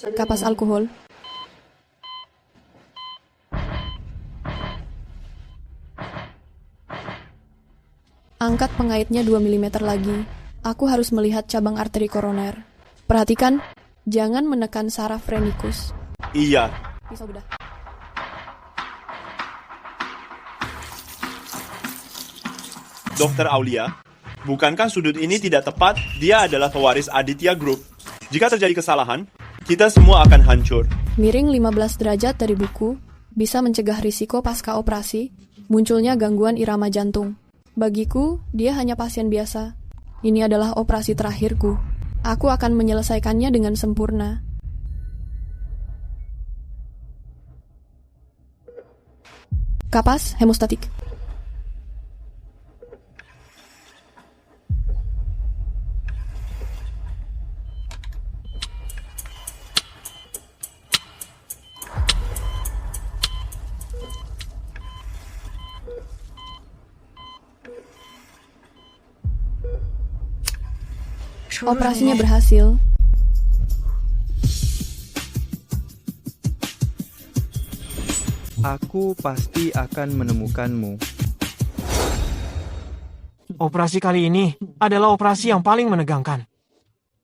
Kapas alkohol. Angkat pengaitnya 2 mm lagi. Aku harus melihat cabang arteri koroner. Perhatikan, jangan menekan saraf renikus. Iya. Pisau bedah. Dokter Aulia, bukankah sudut ini tidak tepat? Dia adalah pewaris Aditya Group. Jika terjadi kesalahan, kita semua akan hancur. Miring 15 derajat dari buku bisa mencegah risiko pasca operasi munculnya gangguan irama jantung. Bagiku, dia hanya pasien biasa. Ini adalah operasi terakhirku. Aku akan menyelesaikannya dengan sempurna. Kapas hemostatik. Operasinya berhasil. Aku pasti akan menemukanmu. Operasi kali ini adalah operasi yang paling menegangkan.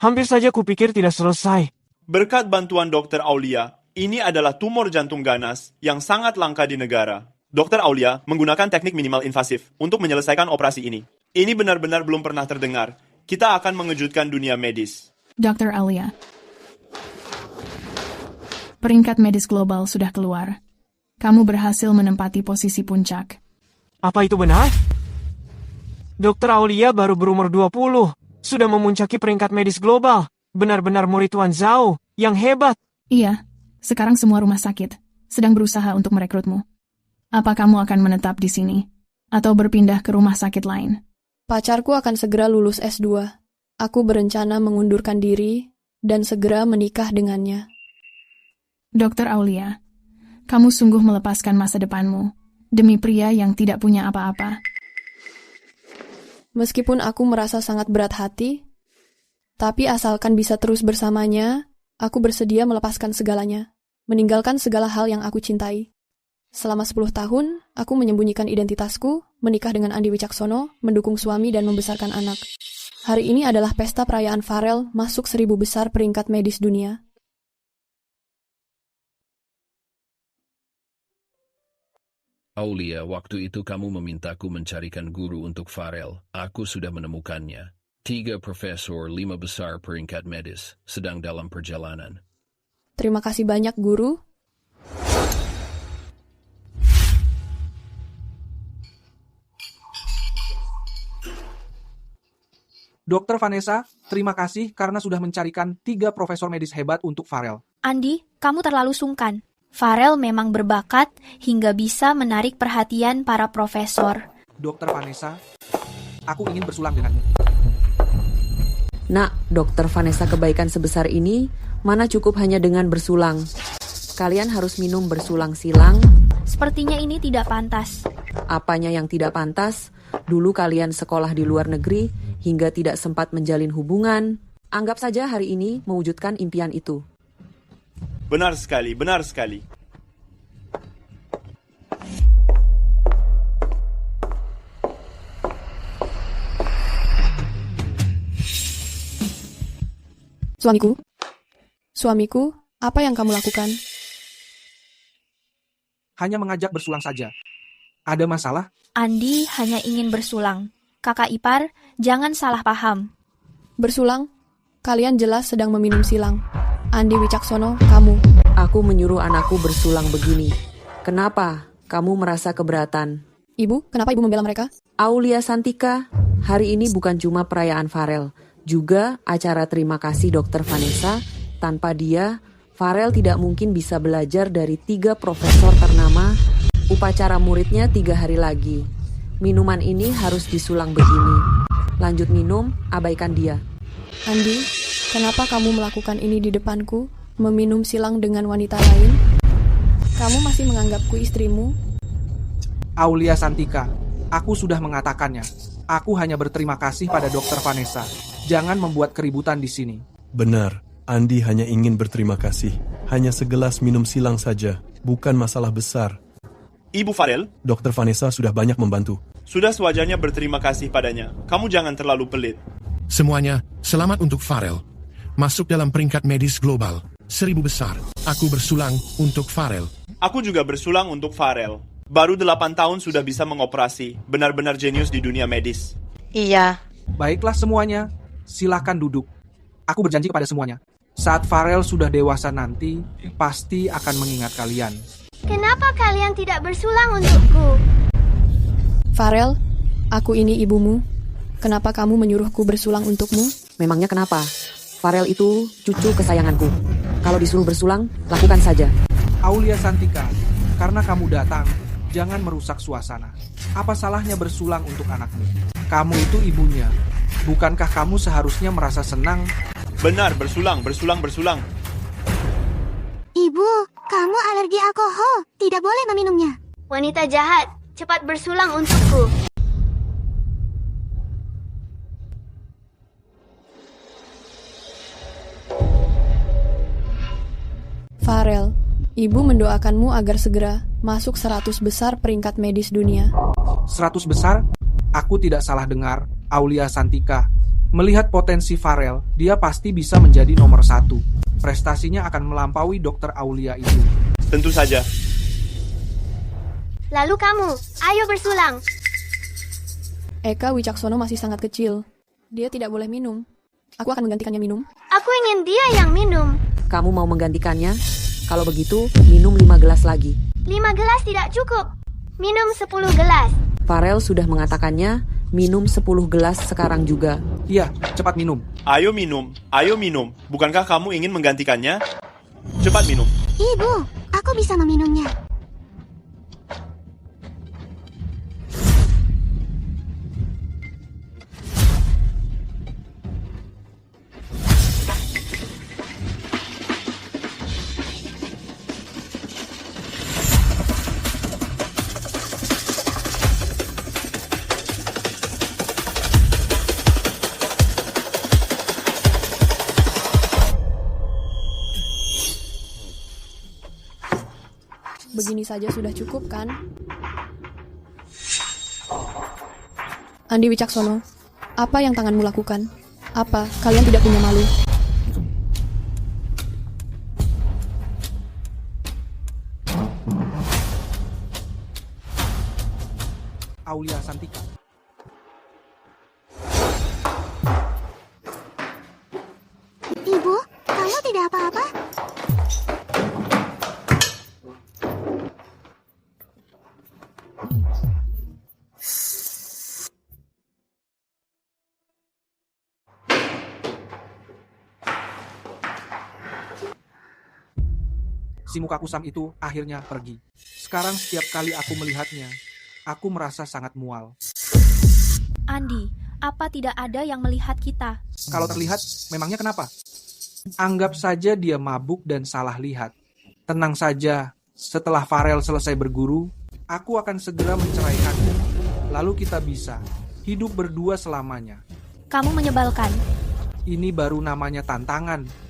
Hampir saja kupikir tidak selesai. Berkat bantuan Dokter Aulia, ini adalah tumor jantung ganas yang sangat langka di negara. Dokter Aulia menggunakan teknik minimal invasif untuk menyelesaikan operasi ini. Ini benar-benar belum pernah terdengar. Kita akan mengejutkan dunia medis. Dr. Aulia, peringkat medis global sudah keluar. Kamu berhasil menempati posisi puncak. Apa itu benar? Dokter Aulia baru berumur 20, sudah memuncaki peringkat medis global. Benar-benar murid Tuan Zhao yang hebat. Iya, sekarang semua rumah sakit sedang berusaha untuk merekrutmu. Apa kamu akan menetap di sini? Atau berpindah ke rumah sakit lain? Pacarku akan segera lulus S2. Aku berencana mengundurkan diri dan segera menikah dengannya. Dr. Aulia, kamu sungguh melepaskan masa depanmu demi pria yang tidak punya apa-apa. Meskipun aku merasa sangat berat hati, tapi asalkan bisa terus bersamanya, aku bersedia melepaskan segalanya, meninggalkan segala hal yang aku cintai. Selama 10 tahun, aku menyembunyikan identitasku, menikah dengan Andi Wicaksono, mendukung suami dan membesarkan anak. Hari ini adalah pesta perayaan Farel masuk 1000 besar peringkat medis dunia. Aulia, waktu itu kamu memintaku mencarikan guru untuk Farel. Aku sudah menemukannya. 3 profesor 5 besar peringkat medis sedang dalam perjalanan. Terima kasih banyak, Guru. Dokter Vanessa, terima kasih karena sudah mencarikan 3 profesor medis hebat untuk Farel. Andi, kamu terlalu sungkan. Farel memang berbakat hingga bisa menarik perhatian para profesor. Dokter Vanessa, aku ingin bersulang denganmu. Nak, Dokter Vanessa kebaikan sebesar ini, mana cukup hanya dengan bersulang. Kalian harus minum bersulang silang. Sepertinya ini tidak pantas. Apanya yang tidak pantas? Dulu kalian sekolah di luar negeri, hingga tidak sempat menjalin hubungan. Anggap saja hari ini mewujudkan impian itu. Benar sekali, benar sekali. Suamiku, apa yang kamu lakukan? Hanya mengajak bersulang saja. Ada masalah? Andi hanya ingin bersulang. Kakak ipar, jangan salah paham. Bersulang? Kalian jelas sedang meminum silang. Andi Wicaksono, kamu. Aku menyuruh anakku bersulang begini. Kenapa? Kamu merasa keberatan? Ibu, kenapa ibu membela mereka? Aulia Santika, hari ini bukan cuma perayaan Farel, juga acara terima kasih Dokter Vanessa. Tanpa dia, Farel tidak mungkin bisa belajar dari 3 profesor ternama. Upacara muridnya 3 hari lagi. Minuman ini harus disulang begini. Lanjut minum, abaikan dia. Andi, kenapa kamu melakukan ini di depanku? Meminum silang dengan wanita lain? Kamu masih menganggapku istrimu? Aulia Santika, aku sudah mengatakannya. Aku hanya berterima kasih pada Dokter Vanessa. Jangan membuat keributan di sini. Benar, Andi hanya ingin berterima kasih. Hanya segelas minum silang saja, bukan masalah besar. Ibu Farel, Dr. Vanessa sudah banyak membantu. sudah sewajarnya berterima kasih padanya. Kamu jangan terlalu pelit. Semuanya, selamat untuk Farel. Masuk dalam peringkat medis global. 1000 besar. Aku bersulang untuk Farel. Aku juga bersulang untuk Farel. Baru 8 tahun sudah bisa mengoperasi. Benar-benar jenius di dunia medis. Iya. Baiklah semuanya, silakan duduk. Aku berjanji kepada semuanya. Saat Farel sudah dewasa nanti, pasti akan mengingat kalian. Kenapa kalian tidak bersulang untukku? Farel, aku ini ibumu. Kenapa kamu menyuruhku bersulang untukmu? Memangnya kenapa? Farel itu cucu kesayanganku. Kalau disuruh bersulang, lakukan saja. Aulia Santika, karena kamu datang, jangan merusak suasana. Apa salahnya bersulang untuk anakmu? Kamu itu ibunya. Bukankah kamu seharusnya merasa senang? Benar, bersulang. Ibu, kamu alergi alkohol. Tidak boleh meminumnya. Wanita jahat, cepat bersulang untukku. Farel, ibu mendoakanmu agar segera masuk 100 besar peringkat medis dunia. 100 besar? Aku tidak salah dengar, Aulia Santika. Melihat potensi Farel, dia pasti bisa menjadi nomor 1. Prestasinya akan melampaui Dr. Aulia itu. Tentu saja. Lalu kamu, ayo bersulang. Eka Wicaksono masih sangat kecil. Dia tidak boleh minum. Aku akan menggantikannya minum. Aku ingin dia yang minum. Kamu mau menggantikannya? Kalau begitu, minum 5 gelas lagi. 5 gelas tidak cukup. Minum 10 gelas. Farel sudah mengatakannya, minum 10 gelas sekarang juga. Iya, cepat minum. Ayo minum. Bukankah kamu ingin menggantikannya? Cepat minum. Ibu, aku bisa meminumnya. Begini saja sudah cukup, kan? Andi Wicaksono, apa yang tanganmu lakukan? Apa kalian tidak punya malu? Aulia Santika. Ibu, kamu tidak apa-apa? Si muka kusam itu akhirnya pergi. Sekarang setiap kali aku melihatnya, aku merasa sangat mual. Andi, apa tidak ada yang melihat kita? Kalau terlihat, memangnya kenapa? Anggap saja dia mabuk dan salah lihat. Tenang saja, setelah Farel selesai berguru, aku akan segera menceraikannya. Lalu kita bisa hidup berdua selamanya. Kamu menyebalkan. Ini baru namanya tantangan.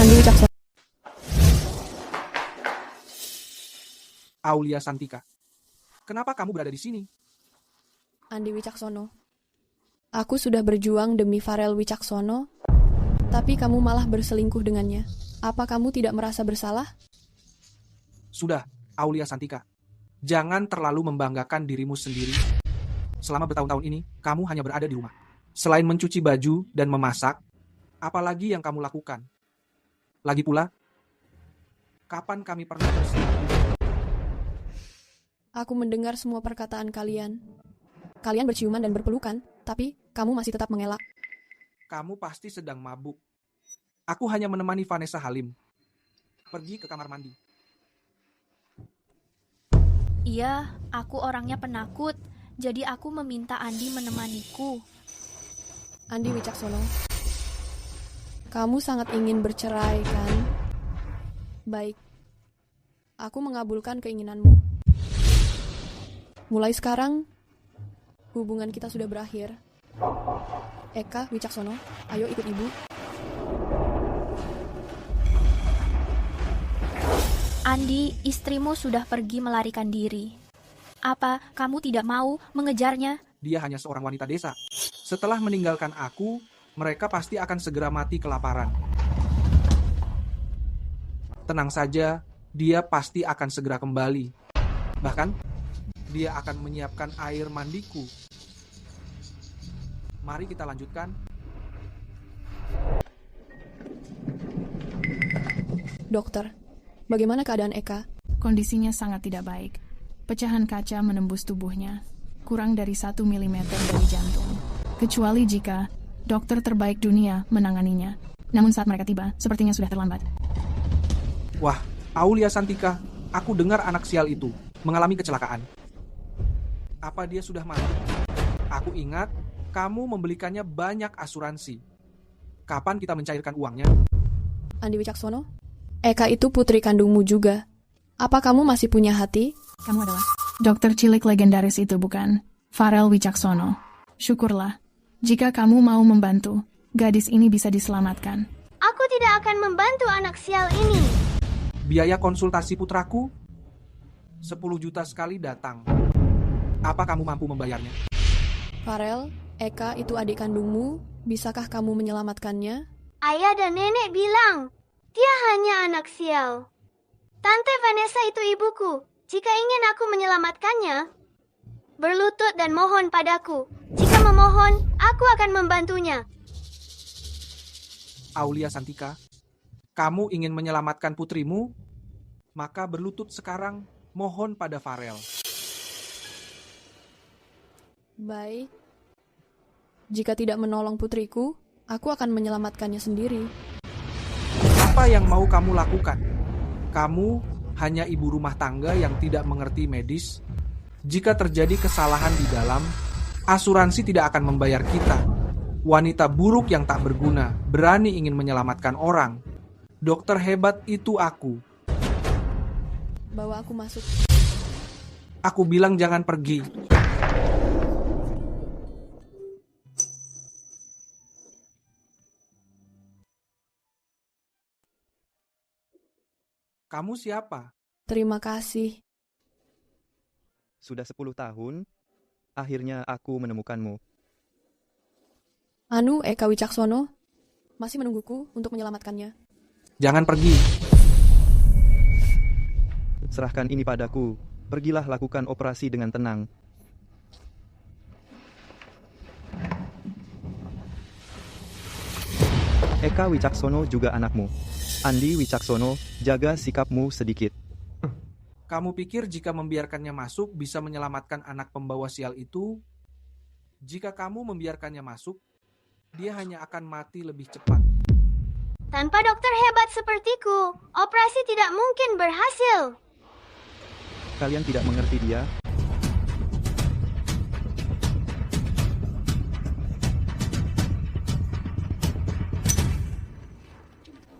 Andi Wicaksono. Aulia Santika, kenapa kamu berada di sini? Andi Wicaksono. Aku sudah berjuang demi Farel Wicaksono, tapi kamu malah berselingkuh dengannya. Apa kamu tidak merasa bersalah? Sudah, Aulia Santika. Jangan terlalu membanggakan dirimu sendiri. Selama bertahun-tahun ini, kamu hanya berada di rumah. Selain mencuci baju dan memasak, apalagi yang kamu lakukan? Lagi pula, kapan kami pernah berselingkuh? Aku mendengar semua perkataan kalian. Kalian berciuman dan berpelukan, tapi kamu masih tetap mengelak. Kamu pasti sedang mabuk. Aku hanya menemani Vanessa Halim. Pergi ke kamar mandi. Iya, aku orangnya penakut, jadi aku meminta Andi menemaniku. Andi Wicaksono, kamu sangat ingin bercerai, kan? Baik, aku mengabulkan keinginanmu. Mulai sekarang, Hubungan kita sudah berakhir. Eka Wicaksono, ayo ikut ibu. Andi, istrimu sudah pergi melarikan diri. Apa kamu tidak mau mengejarnya? Dia hanya seorang wanita desa. Setelah meninggalkan aku, mereka pasti akan segera mati kelaparan. Tenang saja, dia pasti akan segera kembali. Bahkan, dia akan menyiapkan air mandiku. Mari kita lanjutkan. Dokter, bagaimana keadaan Eka? Kondisinya sangat tidak baik. Pecahan kaca menembus tubuhnya, kurang dari 1 mm dari jantung. Kecuali jika dokter terbaik dunia menanganinya. Namun saat mereka tiba, sepertinya sudah terlambat. Wah, Aulia Santika, aku dengar anak sial itu mengalami kecelakaan. Apa dia sudah mati? Aku ingat kamu membelikannya banyak asuransi. Kapan kita mencairkan uangnya? Andi Wicaksono, Eka itu putri kandungmu juga. Apa kamu masih punya hati? Kamu adalah dokter cilik legendaris itu, bukan? Farel Wicaksono. Syukurlah, jika kamu mau membantu, gadis ini bisa diselamatkan. Aku tidak akan membantu anak sial ini. Biaya konsultasi putraku 10 juta sekali datang. Apa kamu mampu membayarnya? Farel, Eka itu adik kandungmu. Bisakah kamu menyelamatkannya? Ayah dan nenek bilang, dia hanya anak sial. Tante Vanessa itu ibuku. Jika ingin aku menyelamatkannya, berlutut dan mohon padaku. Jika memohon, aku akan membantunya. Aulia Santika, kamu ingin menyelamatkan putrimu? Maka berlutut sekarang, mohon pada Farel. Baik. Jika tidak menolong putriku, aku akan menyelamatkannya sendiri. Apa yang mau kamu lakukan? Kamu hanya ibu rumah tangga yang tidak mengerti medis. Jika terjadi kesalahan di dalam, asuransi tidak akan membayar kita. Wanita buruk yang tak berguna, berani ingin menyelamatkan orang. Dokter hebat itu aku. Bawa aku masuk. Aku bilang jangan pergi. Kamu siapa? Terima kasih. Sudah 10 tahun, akhirnya aku menemukanmu. Anu Eka Wicaksono, masih menungguku untuk menyelamatkannya. Jangan pergi. Serahkan ini padaku. Pergilah lakukan operasi dengan tenang. Eka Wicaksono juga anakmu. Andi Wicaksono, jaga sikapmu sedikit. Kamu pikir jika membiarkannya masuk bisa menyelamatkan anak pembawa sial itu? Jika kamu membiarkannya masuk, dia hanya akan mati lebih cepat. Tanpa dokter hebat sepertiku, operasi tidak mungkin berhasil. Kalian tidak mengerti dia?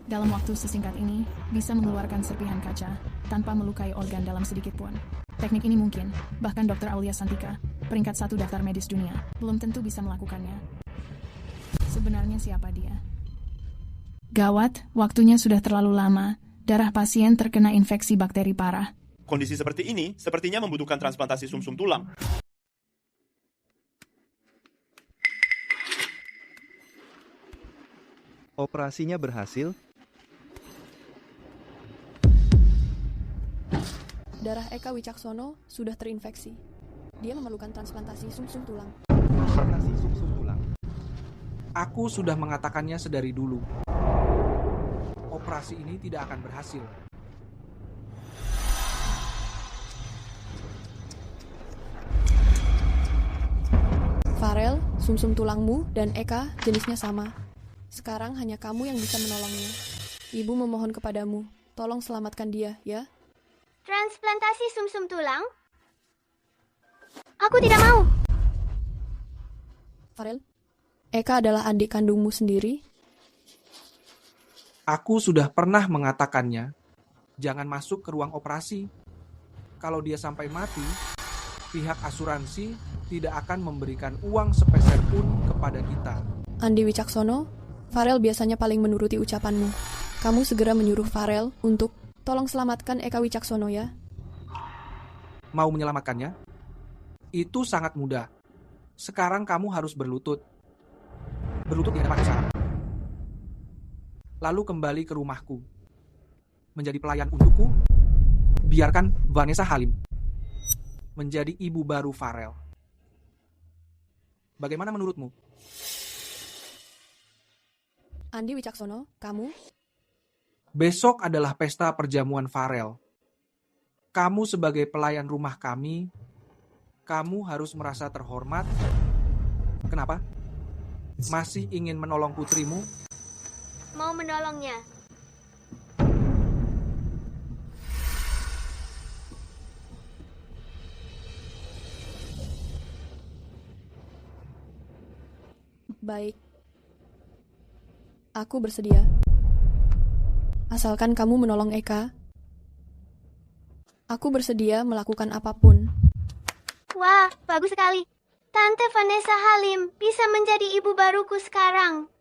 Dalam waktu sesingkat ini, bisa mengeluarkan serpihan kaca tanpa melukai organ dalam sedikit pun. Teknik ini mungkin, bahkan Dr. Aulia Santika, peringkat 1 daftar medis dunia, belum tentu bisa melakukannya. Sebenarnya siapa dia? Gawat, waktunya sudah terlalu lama. Darah pasien terkena infeksi bakteri parah. Kondisi seperti ini sepertinya membutuhkan transplantasi sumsum tulang. Operasinya berhasil? Darah Eka Wicaksono sudah terinfeksi. Dia memerlukan transplantasi sumsum tulang. Transplantasi sumsum tulang. Aku sudah mengatakannya sedari dulu. Operasi ini tidak akan berhasil. Farel, sumsum tulangmu dan Eka jenisnya sama. Sekarang hanya kamu yang bisa menolongnya. Ibu memohon kepadamu, tolong selamatkan dia, ya? Transplantasi sumsum tulang? Aku tidak mau. Farel, Eka adalah adik kandungmu sendiri. Aku sudah pernah mengatakannya, jangan masuk ke ruang operasi. Kalau dia sampai mati, pihak asuransi tidak akan memberikan uang sepeser pun kepada kita. Andi Wicaksono, Farel biasanya paling menuruti ucapanmu. Kamu segera menyuruh Farel untuk tolong selamatkan Eka Wicaksono ya. Mau menyelamatkannya? Itu sangat mudah. Sekarang kamu harus berlutut. Berlutut di hadapan saya. Lalu kembali ke rumahku. Menjadi pelayan untukku. Biarkan Vanessa Halim menjadi ibu baru Farel. Bagaimana menurutmu? Andi Wicaksono, kamu? Besok adalah pesta perjamuan Farel. Kamu sebagai pelayan rumah kami, kamu harus merasa terhormat. Kenapa? Masih ingin menolong putrimu? Mau menolongnya. Baik. Aku bersedia. Asalkan kamu menolong Eka, aku bersedia melakukan apapun. Wah, bagus sekali. Tante Vanessa Halim bisa menjadi ibu baruku sekarang.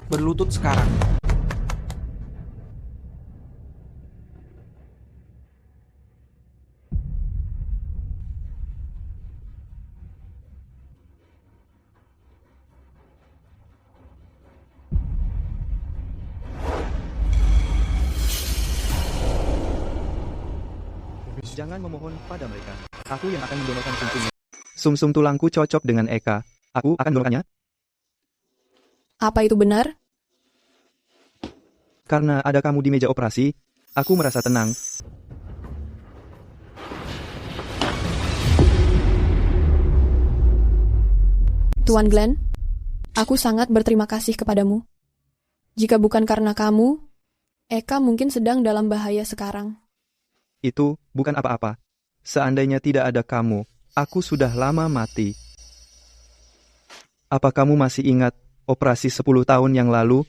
Berlutut sekarang. Jangan memohon pada mereka. Aku yang akan mendonorkan sumsumnya. Sumsum tulangku cocok dengan Eka. Aku akan mendonorkannya. Apa itu benar? Karena ada kamu di meja operasi, aku merasa tenang. Tuan Glenn, aku sangat berterima kasih kepadamu. Jika bukan karena kamu, Eka mungkin sedang dalam bahaya sekarang. Itu bukan apa-apa. Seandainya tidak ada kamu, aku sudah lama mati. Apa kamu masih ingat operasi 10 tahun yang lalu?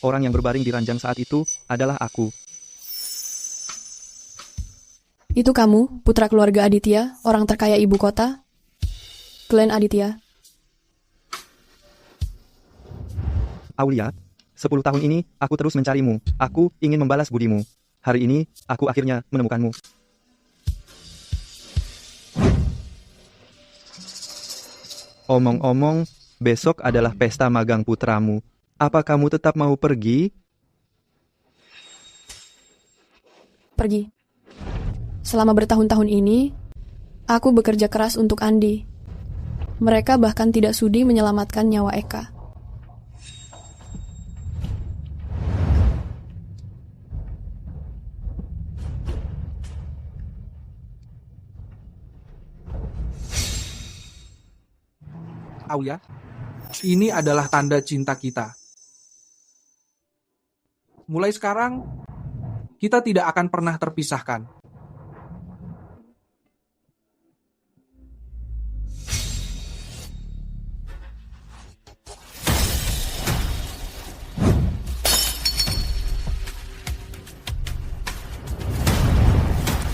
Orang yang berbaring di ranjang saat itu adalah aku. Itu kamu, putra keluarga Aditya, orang terkaya ibu kota? Glenn Aditya. Aulia, 10 tahun ini aku terus mencarimu. Aku ingin membalas budimu. Hari ini, aku akhirnya menemukanmu. Omong-omong, besok adalah pesta magang putramu. Apa kamu tetap mau pergi? Pergi. Selama bertahun-tahun ini, aku bekerja keras untuk Andi. Mereka bahkan tidak sudi menyelamatkan nyawa Eka. Aulia, ini adalah tanda cinta kita. Mulai sekarang, kita tidak akan pernah terpisahkan.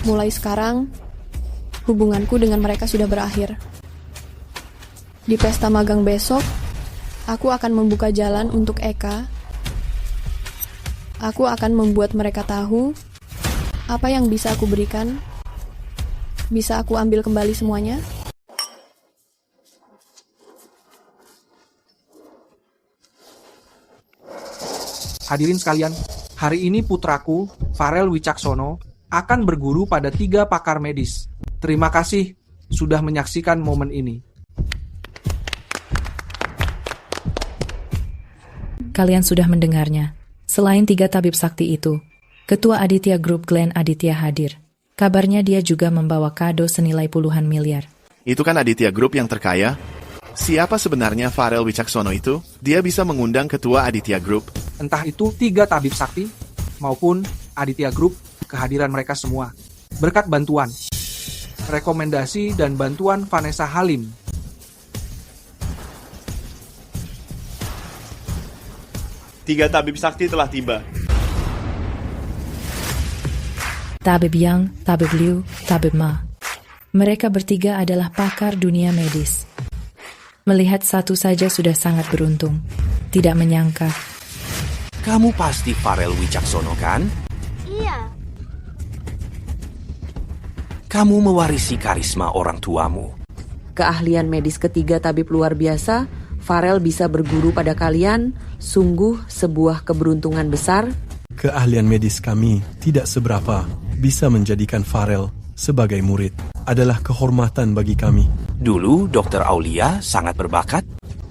Mulai sekarang, hubunganku dengan mereka sudah berakhir. Di pesta magang besok, aku akan membuka jalan untuk Eka. Aku akan membuat mereka tahu apa yang bisa aku berikan. Bisa aku ambil kembali semuanya? Hadirin sekalian, hari ini putraku, Farel Wicaksono, akan berguru pada 3 pakar medis. Terima kasih sudah menyaksikan momen ini. Kalian sudah mendengarnya. Selain 3 tabib sakti itu, Ketua Aditya Group Glenn Aditya hadir. Kabarnya dia juga membawa kado senilai puluhan miliar. Itu kan Aditya Group yang terkaya? Siapa sebenarnya Farel Wicaksono itu? Dia bisa mengundang Ketua Aditya Group. Entah itu 3 tabib sakti, maupun Aditya Group, kehadiran mereka semua. Berkat bantuan, rekomendasi, dan bantuan Vanessa Halim. Tiga tabib sakti telah tiba. Tabib Yang, Tabib Liu, Tabib Ma. Mereka bertiga adalah pakar dunia medis. Melihat satu saja sudah sangat beruntung. Tidak menyangka. Kamu pasti Farel Wicaksono, kan? Iya. Kamu mewarisi karisma orang tuamu. Keahlian medis ketiga tabib luar biasa, Farel bisa berguru pada kalian, sungguh sebuah keberuntungan besar. Keahlian medis kami tidak seberapa. Bisa menjadikan Farel sebagai murid adalah kehormatan bagi kami. Dulu Dr. Aulia sangat berbakat.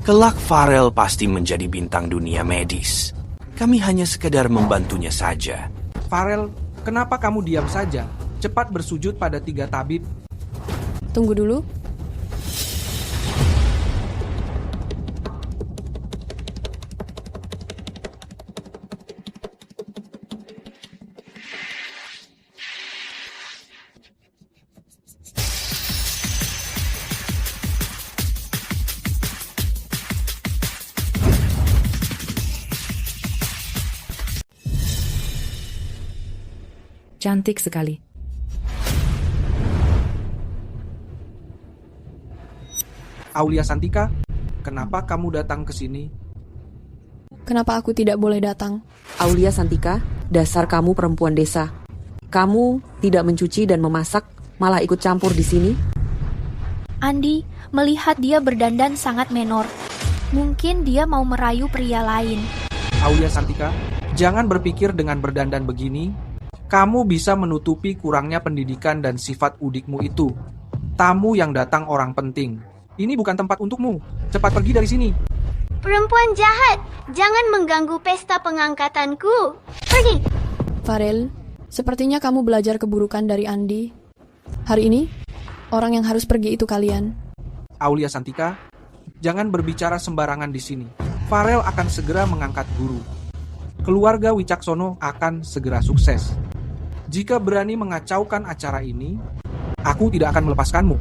Kelak Farel pasti menjadi bintang dunia medis. Kami hanya sekedar membantunya saja. Farel, kenapa kamu diam saja? Cepat bersujud pada 3 tabib. Tunggu dulu. Cantik sekali. Aulia Santika, kenapa kamu datang ke sini? Kenapa aku tidak boleh datang? Aulia Santika, dasar kamu perempuan desa. Kamu tidak mencuci dan memasak, malah ikut campur di sini. Andi melihat dia berdandan sangat menor. Mungkin dia mau merayu pria lain. Aulia Santika, jangan berpikir dengan berdandan begini. Kamu bisa menutupi kurangnya pendidikan dan sifat udikmu itu. Tamu yang datang orang penting. Ini bukan tempat untukmu. Cepat pergi dari sini. Perempuan jahat, jangan mengganggu pesta pengangkatanku. Pergi. Farel, sepertinya kamu belajar keburukan dari Andi. Hari ini, orang yang harus pergi itu kalian. Aulia Santika, jangan berbicara sembarangan di sini. Farel akan segera mengangkat guru. Keluarga Wicaksono akan segera sukses. Jika berani mengacaukan acara ini, aku tidak akan melepaskanmu.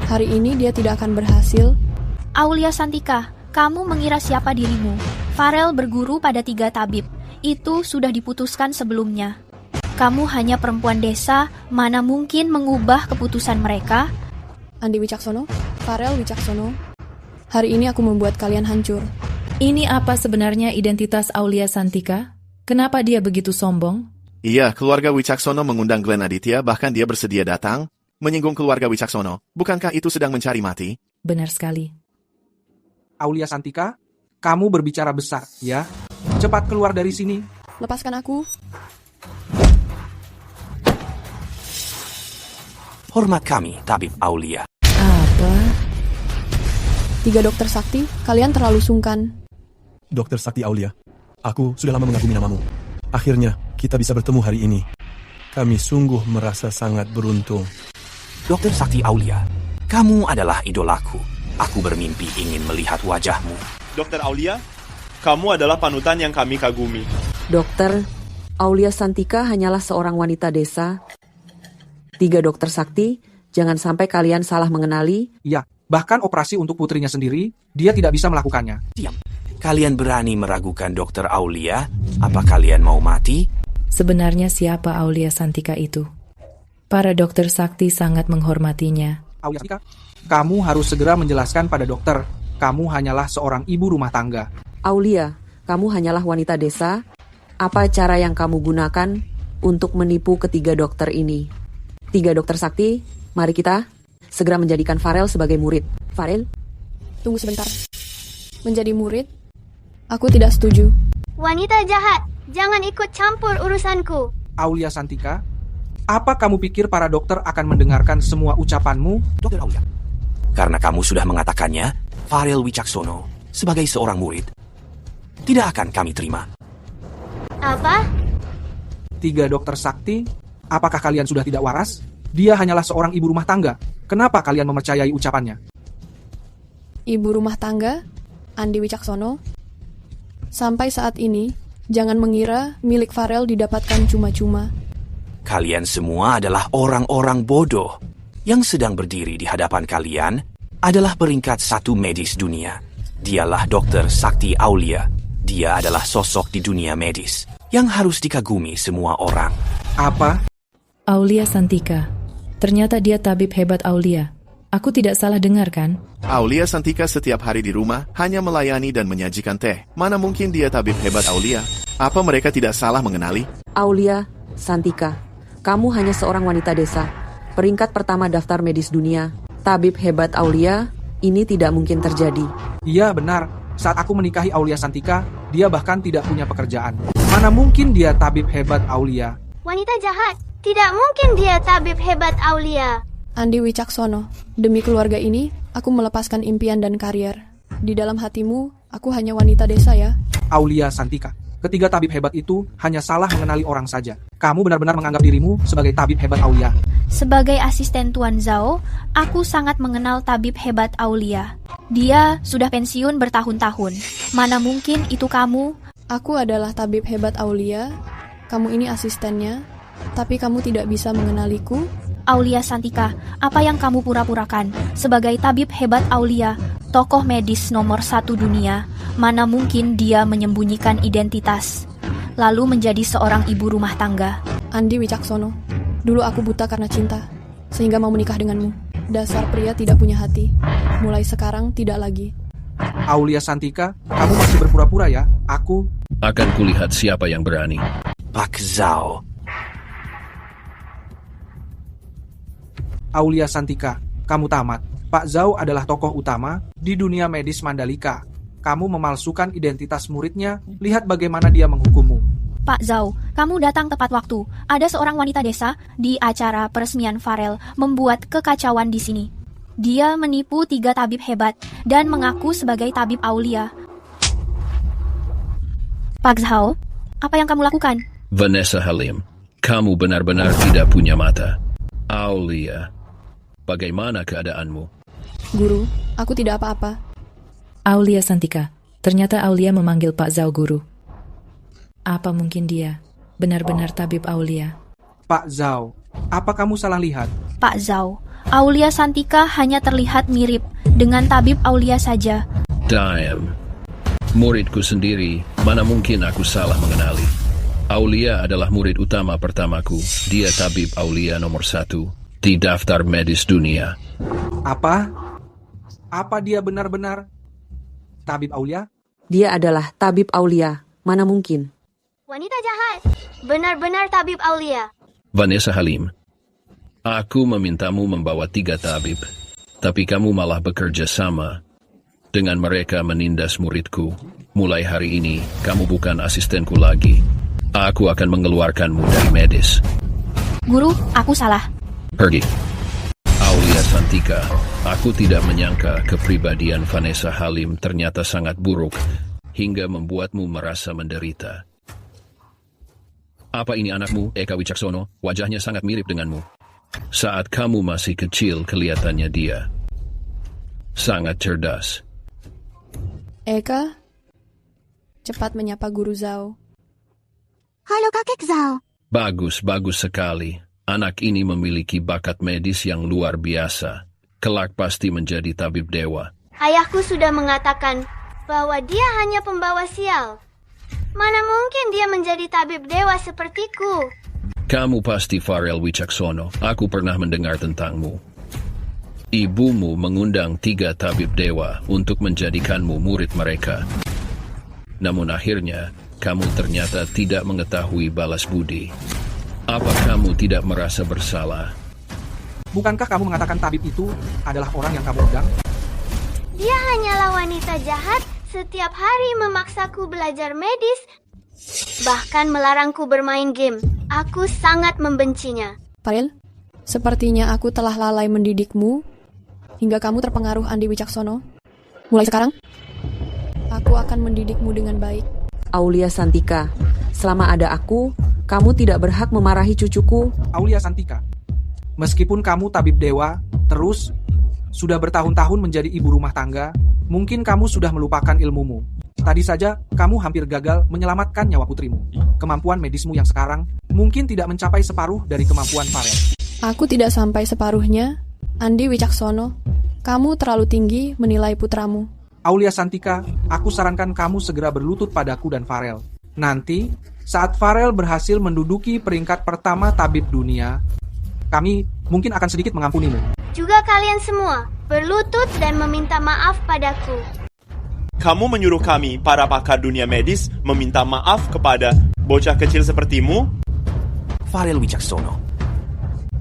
Hari ini dia tidak akan berhasil. Aulia Santika, kamu mengira siapa dirimu? Farel berguru pada 3 tabib. Itu sudah diputuskan sebelumnya. Kamu hanya perempuan desa, mana mungkin mengubah keputusan mereka? Andi Wicaksono, Farel Wicaksono. Hari ini aku membuat kalian hancur. Ini apa sebenarnya identitas Aulia Santika? Kenapa dia begitu sombong? Iya, keluarga Wicaksono mengundang Glenn Aditya, bahkan dia bersedia datang, menyinggung keluarga Wicaksono. Bukankah itu sedang mencari mati? Benar sekali. Aulia Santika, kamu berbicara besar, ya? Cepat keluar dari sini. Lepaskan aku. Hormat kami, Tabib Aulia. Apa? 3 dokter sakti, kalian terlalu sungkan. Dokter Sakti Aulia, aku sudah lama mengagumi namamu. Akhirnya, kita bisa bertemu hari ini. Kami sungguh merasa sangat beruntung. Dokter Sakti Aulia, kamu adalah idolaku. Aku bermimpi ingin melihat wajahmu. Dokter Aulia, kamu adalah panutan yang kami kagumi. Dokter, Aulia Santika hanyalah seorang wanita desa. 3 dokter sakti, jangan sampai kalian salah mengenali. Ya, bahkan operasi untuk putrinya sendiri, dia tidak bisa melakukannya. Diam. Kalian berani meragukan Dokter Aulia? Apa kalian mau mati? Sebenarnya siapa Aulia Santika itu? Para dokter sakti sangat menghormatinya. Aulia Santika, kamu harus segera menjelaskan pada dokter. Kamu hanyalah seorang ibu rumah tangga. Aulia, kamu hanyalah wanita desa. Apa cara yang kamu gunakan untuk menipu ketiga dokter ini? 3 dokter sakti, mari kita segera menjadikan Farel sebagai murid. Farel? Tunggu sebentar. Menjadi murid? Aku tidak setuju. Wanita jahat, jangan ikut campur urusanku. Aulia Santika, apa kamu pikir para dokter akan mendengarkan semua ucapanmu? Dokter Aulia, karena kamu sudah mengatakannya, Farel Wicaksono, sebagai seorang murid, tidak akan kami terima. Apa? 3 dokter sakti, apakah kalian sudah tidak waras? Dia hanyalah seorang ibu rumah tangga. Kenapa kalian mempercayai ucapannya? Ibu rumah tangga, Andi Wicaksono. Sampai saat ini, jangan mengira milik Farel didapatkan cuma-cuma. Kalian semua adalah orang-orang bodoh. Yang sedang berdiri di hadapan kalian adalah peringkat 1 medis dunia. Dialah Dokter Sakti Aulia. Dia adalah sosok di dunia medis yang harus dikagumi semua orang. Apa? Aulia Santika, Ternyata dia tabib hebat Aulia. Aku tidak salah dengar kan? Aulia Santika setiap hari di rumah hanya melayani dan menyajikan teh. Mana mungkin dia tabib hebat Aulia? Apa mereka tidak salah mengenali? Aulia Santika, kamu hanya seorang wanita desa. Peringkat pertama daftar medis dunia. Tabib hebat Aulia, ini tidak mungkin terjadi. Iya benar, saat aku menikahi Aulia Santika, dia bahkan tidak punya pekerjaan. Mana mungkin dia tabib hebat Aulia? Wanita jahat, tidak mungkin dia tabib hebat Aulia. Andi Wicaksono, demi keluarga ini, aku melepaskan impian dan karier. Di dalam hatimu, aku hanya wanita desa ya. Aulia Santika, ketiga tabib hebat itu hanya salah mengenali orang saja. Kamu benar-benar menganggap dirimu sebagai tabib hebat Aulia. Sebagai asisten Tuan Zhao, aku sangat mengenal tabib hebat Aulia. Dia sudah pensiun bertahun-tahun. Mana mungkin itu kamu? Aku adalah tabib hebat Aulia. Kamu ini asistennya, tapi kamu tidak bisa mengenaliku. Aulia Santika, apa yang kamu pura-purakan? Sebagai tabib hebat Aulia, tokoh medis nomor 1 dunia, mana mungkin dia menyembunyikan identitas, lalu menjadi seorang ibu rumah tangga? Andi Wicaksono, dulu aku buta karena cinta, sehingga mau menikah denganmu. Dasar pria tidak punya hati. Mulai sekarang tidak lagi. Aulia Santika, kamu masih berpura-pura ya? Aku akan kulihat siapa yang berani. Pak Zhao. Aulia Santika, kamu tamat. Pak Zhao adalah tokoh utama di dunia medis Mandalika. Kamu memalsukan identitas muridnya, lihat bagaimana dia menghukummu. Pak Zhao, kamu datang tepat waktu. Ada seorang wanita desa di acara peresmian Farel membuat kekacauan di sini. Dia menipu 3 tabib hebat dan mengaku sebagai tabib Aulia. Pak Zhao, apa yang kamu lakukan? Vanessa Halim, kamu benar-benar tidak punya mata. Aulia, bagaimana keadaanmu? Guru, aku tidak apa-apa. Aulia Santika, ternyata Aulia memanggil Pak Zhao guru. Apa mungkin dia benar-benar tabib Aulia? Pak Zhao, apa kamu salah lihat? Pak Zhao, Aulia Santika hanya terlihat mirip dengan tabib Aulia saja. Diam. Muridku sendiri, mana mungkin aku salah mengenali. Aulia adalah murid utama pertamaku. Dia tabib Aulia nomor 1 di daftar medis dunia. Apa? Apa dia benar-benar tabib Aulia? Dia adalah tabib Aulia, mana mungkin? Wanita jahat, benar-benar tabib Aulia. Vanessa Halim, aku memintamu membawa 3 tabib, tapi kamu malah bekerja sama dengan mereka menindas muridku. Mulai hari ini, kamu bukan asistenku lagi. Aku akan mengeluarkanmu dari medis. Guru, aku salah. Pergi. Aulia Santika, aku tidak menyangka kepribadian Vanessa Halim ternyata sangat buruk hingga membuatmu merasa menderita. Apa ini anakmu, Eka Wicaksono? Wajahnya sangat mirip denganmu. Saat kamu masih kecil, kelihatannya dia sangat cerdas. Eka, cepat menyapa Guru Zhao. Halo Kakek Zhao. Bagus sekali. Anak ini memiliki bakat medis yang luar biasa. Kelak pasti menjadi tabib dewa. Ayahku sudah mengatakan bahwa dia hanya pembawa sial. Mana mungkin dia menjadi tabib dewa sepertiku? Kamu pasti Farel Wicaksono. Aku pernah mendengar tentangmu. Ibumu mengundang 3 tabib dewa untuk menjadikanmu murid mereka. Namun akhirnya, kamu ternyata tidak mengetahui balas budi. Apa kamu tidak merasa bersalah? Bukankah kamu mengatakan tabib itu adalah orang yang kamu undang? Dia hanyalah wanita jahat, setiap hari memaksaku belajar medis, bahkan melarangku bermain game. Aku sangat membencinya. Farel, sepertinya aku telah lalai mendidikmu hingga kamu terpengaruh Andi Wicaksono. Mulai sekarang, aku akan mendidikmu dengan baik. Aulia Santika, selama ada aku, kamu tidak berhak memarahi cucuku. Aulia Santika, meskipun kamu tabib dewa, terus sudah bertahun-tahun menjadi ibu rumah tangga, mungkin kamu sudah melupakan ilmumu. Tadi saja, kamu hampir gagal menyelamatkan nyawa putrimu. Kemampuan medismu yang sekarang mungkin tidak mencapai separuh dari kemampuan Farel. Aku tidak sampai separuhnya. Andi Wicaksono, kamu terlalu tinggi menilai putramu. Aulia Santika, aku sarankan kamu segera berlutut padaku dan Farel. Nanti, saat Farel berhasil menduduki peringkat pertama tabib dunia, kami mungkin akan sedikit mengampunimu. Juga kalian semua, berlutut dan meminta maaf padaku. Kamu menyuruh kami, para pakar dunia medis, meminta maaf kepada bocah kecil sepertimu? Farel Wicaksono,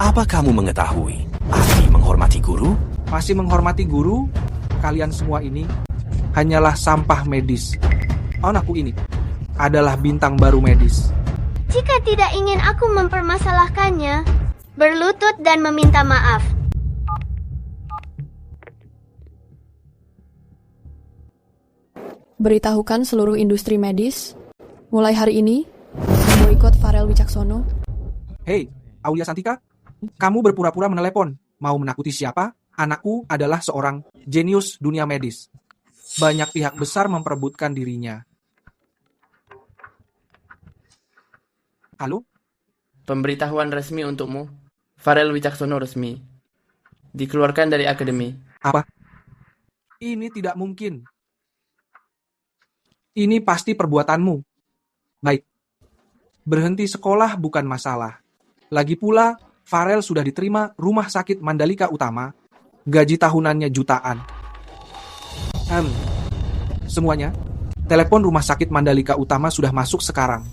apa kamu mengetahui arti menghormati guru? Masih menghormati guru? Kalian semua ini hanyalah sampah medis. Anakku ini adalah bintang baru medis. Jika tidak ingin aku mempermasalahkannya, berlutut dan meminta maaf. Beritahukan seluruh industri medis, mulai hari ini, memboikot Farel Wicaksono. Hei, Aulia Santika, kamu berpura-pura menelepon. Mau menakuti siapa? Anakku adalah seorang jenius dunia medis. Banyak pihak besar memperebutkan dirinya. Halo? Pemberitahuan resmi untukmu. Farel Wicaksono resmi. Dikeluarkan dari akademi. Apa? Ini tidak mungkin. Ini pasti perbuatanmu. Baik. Berhenti sekolah bukan masalah. Lagi pula, Farel sudah diterima Rumah Sakit Mandalika Utama. Gaji tahunannya jutaan. Semuanya, telepon Rumah Sakit Mandalika Utama sudah masuk sekarang.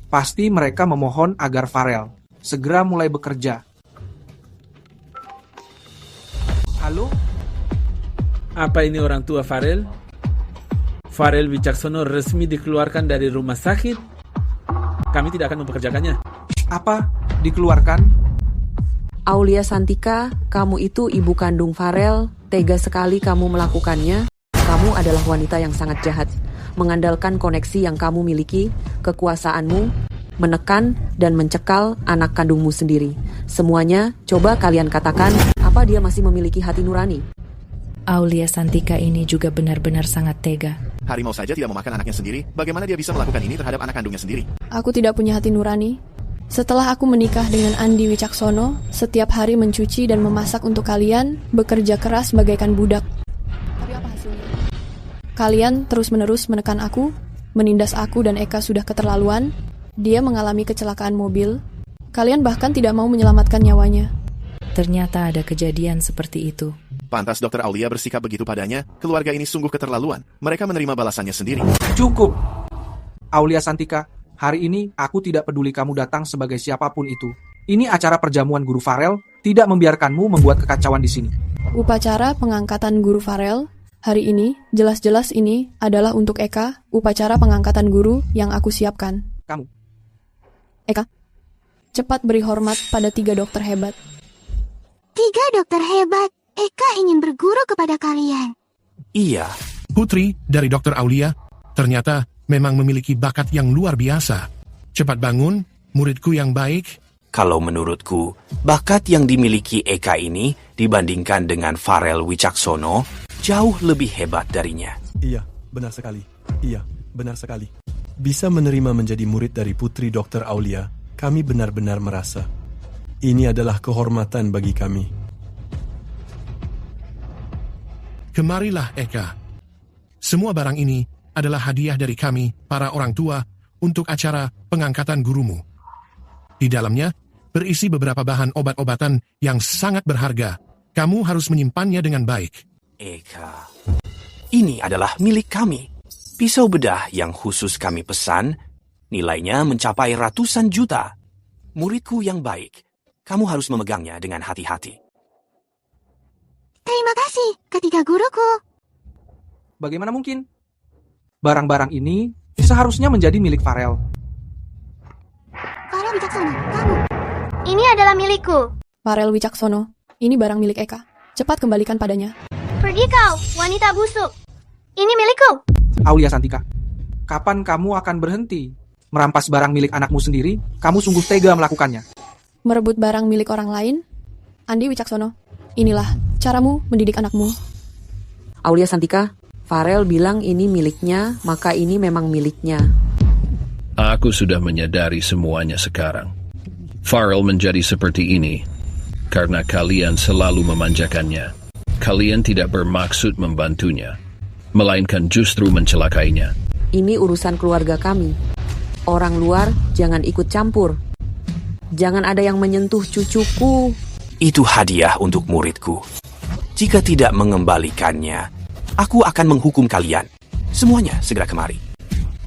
Pasti mereka memohon agar Farel segera mulai bekerja. Halo? Apa ini orang tua Farel? Farel Wicaksono resmi dikeluarkan dari rumah sakit. Kami tidak akan mempekerjakannya. Apa? Dikeluarkan? Aulia Santika, kamu itu ibu kandung Farel. Tega sekali kamu melakukannya. Kamu adalah wanita yang sangat jahat. Mengandalkan koneksi yang kamu miliki, kekuasaanmu, menekan dan mencekal anak kandungmu sendiri. Semuanya, coba kalian katakan, apa dia masih memiliki hati nurani? Aulia Santika ini juga benar-benar sangat tega. Harimau saja tidak memakan anaknya sendiri, bagaimana dia bisa melakukan ini terhadap anak kandungnya sendiri? Aku tidak punya hati nurani. Setelah aku menikah dengan Andi Wicaksono, setiap hari mencuci dan memasak untuk kalian, bekerja keras bagaikan budak. Tapi apa hasilnya? Kalian terus-menerus menekan aku, menindas aku dan Eka sudah keterlaluan. Dia mengalami kecelakaan mobil. Kalian bahkan tidak mau menyelamatkan nyawanya. Ternyata ada kejadian seperti itu. Pantas Dr. Aulia bersikap begitu padanya, keluarga ini sungguh keterlaluan. Mereka menerima balasannya sendiri. Cukup! Aulia Santika, hari ini aku tidak peduli kamu datang sebagai siapapun itu. Ini acara perjamuan Guru Farel, tidak membiarkanmu membuat kekacauan di sini. Upacara pengangkatan Guru Farel, hari ini, jelas-jelas ini adalah untuk Eka, upacara pengangkatan guru yang aku siapkan. Kamu. Eka, cepat beri hormat pada 3 dokter hebat. 3 dokter hebat. Eka ingin berguru kepada kalian. Iya. Putri dari Dr. Aulia ternyata memang memiliki bakat yang luar biasa. Cepat bangun, muridku yang baik. Kalau menurutku, bakat yang dimiliki Eka ini dibandingkan dengan Farel Wicaksono jauh lebih hebat darinya. Iya, benar sekali. Iya, benar sekali. Bisa menerima menjadi murid dari Putri Dr. Aulia, kami benar-benar merasa ini adalah kehormatan bagi kami. Kemarilah Eka. Semua barang ini adalah hadiah dari kami, para orang tua, untuk acara pengangkatan gurumu. Di dalamnya berisi beberapa bahan obat-obatan yang sangat berharga. Kamu harus menyimpannya dengan baik. Eka, ini adalah milik kami. Pisau bedah yang khusus kami pesan, nilainya mencapai ratusan juta. Muridku yang baik, kamu harus memegangnya dengan hati-hati. Terima kasih, ketiga guruku. Bagaimana mungkin? Barang-barang ini seharusnya menjadi milik Farel. Farel Wicaksono, kamu. Ini adalah milikku. Farel Wicaksono, ini barang milik Eka. Cepat kembalikan padanya. Pergi kau, wanita busuk. Ini milikku. Aulia Santika, kapan kamu akan berhenti merampas barang milik anakmu sendiri? Kamu sungguh tega melakukannya. Merebut barang milik orang lain? Andi Wicaksono, inilah caramu mendidik anakmu. Aulia Santika, Farel bilang ini miliknya, maka ini memang miliknya. Aku sudah menyadari semuanya sekarang. Farel menjadi seperti ini karena kalian selalu memanjakannya. Kalian tidak bermaksud membantunya, melainkan justru mencelakainya. Ini urusan keluarga kami. Orang luar jangan ikut campur. Jangan ada yang menyentuh cucuku. Itu hadiah untuk muridku. Jika tidak mengembalikannya, aku akan menghukum kalian. Semuanya segera kemari.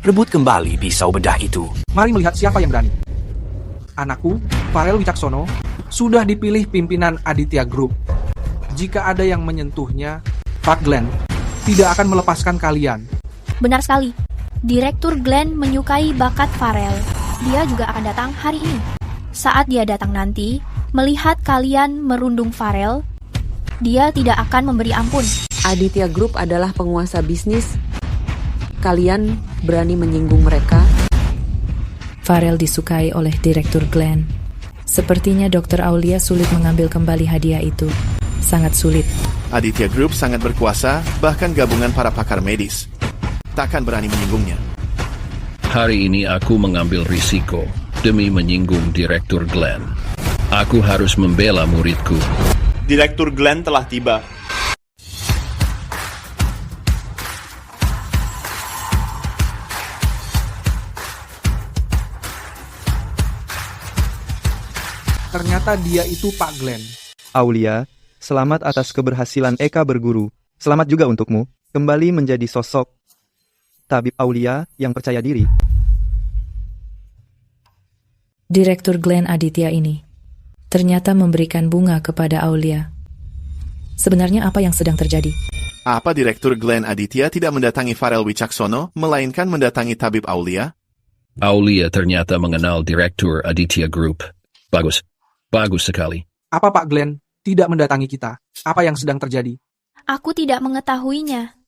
Rebut kembali pisau bedah itu. Mari melihat siapa yang berani. Anakku, Farel Wicaksono, sudah dipilih pimpinan Aditya Group. Jika ada yang menyentuhnya, Pak Glenn tidak akan melepaskan kalian. Benar sekali. Direktur Glenn menyukai bakat Farel. Dia juga akan datang hari ini. Saat dia datang nanti, melihat kalian merundung Farel, dia tidak akan memberi ampun. Aditya Group adalah penguasa bisnis. Kalian berani menyinggung mereka? Farel disukai oleh Direktur Glenn. Sepertinya Dr. Aulia sulit mengambil kembali hadiah itu. Sangat sulit. Aditya Group sangat berkuasa, bahkan gabungan para pakar medis takkan berani menyinggungnya. Hari ini aku mengambil risiko demi menyinggung Direktur Glenn. Aku harus membela muridku. Direktur Glenn telah tiba. Ternyata dia itu Pak Glenn. Aulia, selamat atas keberhasilan Eka berguru. Selamat juga untukmu, kembali menjadi sosok tabib Aulia yang percaya diri. Direktur Glenn Aditya ini ternyata memberikan bunga kepada Aulia. Sebenarnya apa yang sedang terjadi? Apa Direktur Glenn Aditya tidak mendatangi Farel Wicaksono, melainkan mendatangi tabib Aulia? Aulia ternyata mengenal Direktur Aditya Group. Bagus. Bagus sekali. Apa Pak Glenn tidak mendatangi kita? Apa yang sedang terjadi? Aku tidak mengetahuinya.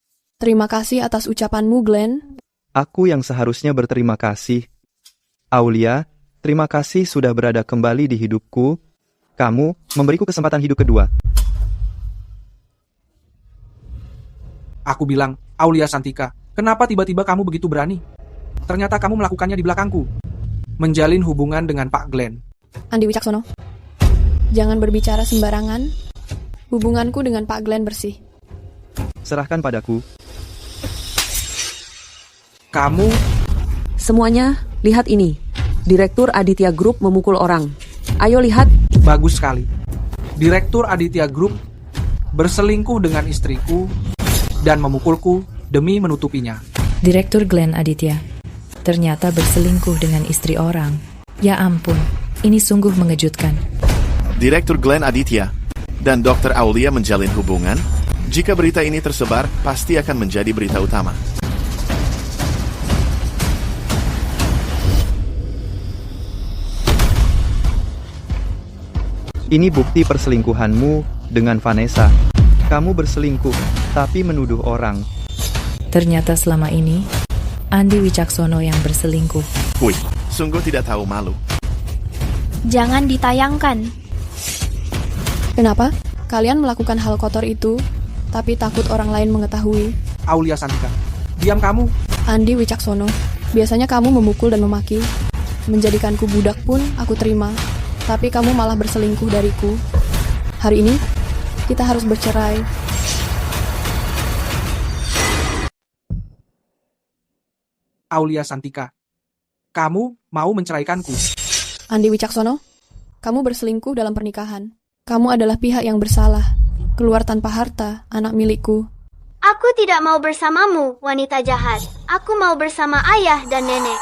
Terima kasih atas ucapanmu, Glenn. Aku yang seharusnya berterima kasih. Aulia, terima kasih sudah berada kembali di hidupku. Kamu memberiku kesempatan hidup kedua. Aku bilang, Aulia Santika, kenapa tiba-tiba kamu begitu berani? Ternyata kamu melakukannya di belakangku. Menjalin hubungan dengan Pak Glenn. Andi Wicaksono, jangan berbicara sembarangan. Hubunganku dengan Pak Glenn bersih. Serahkan padaku. Kamu... Semuanya, lihat ini. Direktur Aditya Group memukul orang. Ayo lihat. Bagus sekali. Direktur Aditya Group berselingkuh dengan istriku dan memukulku demi menutupinya. Direktur Glenn Aditya ternyata berselingkuh dengan istri orang. Ya ampun, ini sungguh mengejutkan. Direktur Glenn Aditya dan Dr. Aulia menjalin hubungan. Jika berita ini tersebar, pasti akan menjadi berita utama. Ini bukti perselingkuhanmu dengan Vanessa. Kamu berselingkuh, tapi menuduh orang. Ternyata selama ini, Andi Wicaksono yang berselingkuh. Wih, sungguh tidak tahu malu. Jangan ditayangkan. Kenapa? Kalian melakukan hal kotor itu, tapi takut orang lain mengetahui. Aulia Santika, diam kamu. Andi Wicaksono, biasanya kamu memukul dan memaki. Menjadikanku budak pun aku terima. Tapi kamu malah berselingkuh dariku. Hari ini, kita harus bercerai. Aulia Santika, kamu mau menceraikanku? Andi Wicaksono, kamu berselingkuh dalam pernikahan. Kamu adalah pihak yang bersalah. Keluar tanpa harta, anak milikku. Aku tidak mau bersamamu, wanita jahat. Aku mau bersama ayah dan nenek.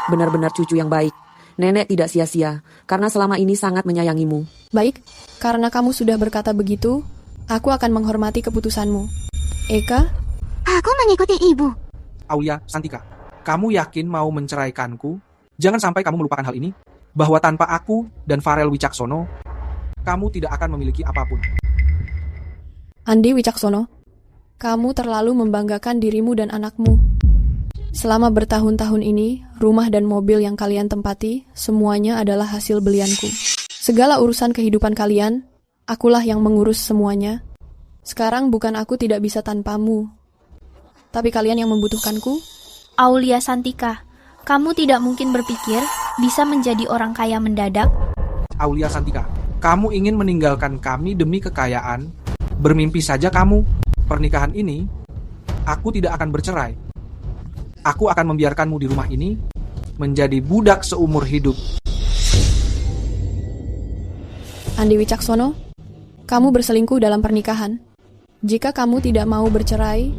Benar-benar cucu yang baik. Nenek tidak sia-sia, karena selama ini sangat menyayangimu. Baik, karena kamu sudah berkata begitu, aku akan menghormati keputusanmu. Eka? Aku mengikuti ibu. Aulia Santika, kamu yakin mau menceraikanku? Jangan sampai kamu melupakan hal ini, bahwa tanpa aku dan Farel Wicaksono, kamu tidak akan memiliki apapun. Andi Wicaksono, kamu terlalu membanggakan dirimu dan anakmu. Selama bertahun-tahun ini, rumah dan mobil yang kalian tempati, semuanya adalah hasil belianku. Segala urusan kehidupan kalian, akulah yang mengurus semuanya. Sekarang bukan aku tidak bisa tanpamu, tapi kalian yang membutuhkanku. Aulia Santika, kamu tidak mungkin berpikir bisa menjadi orang kaya mendadak. Aulia Santika, kamu ingin meninggalkan kami demi kekayaan? Bermimpi saja kamu. Pernikahan ini, aku tidak akan bercerai. Aku akan membiarkanmu di rumah ini menjadi budak seumur hidup. Andi Wicaksono, kamu berselingkuh dalam pernikahan. Jika kamu tidak mau bercerai,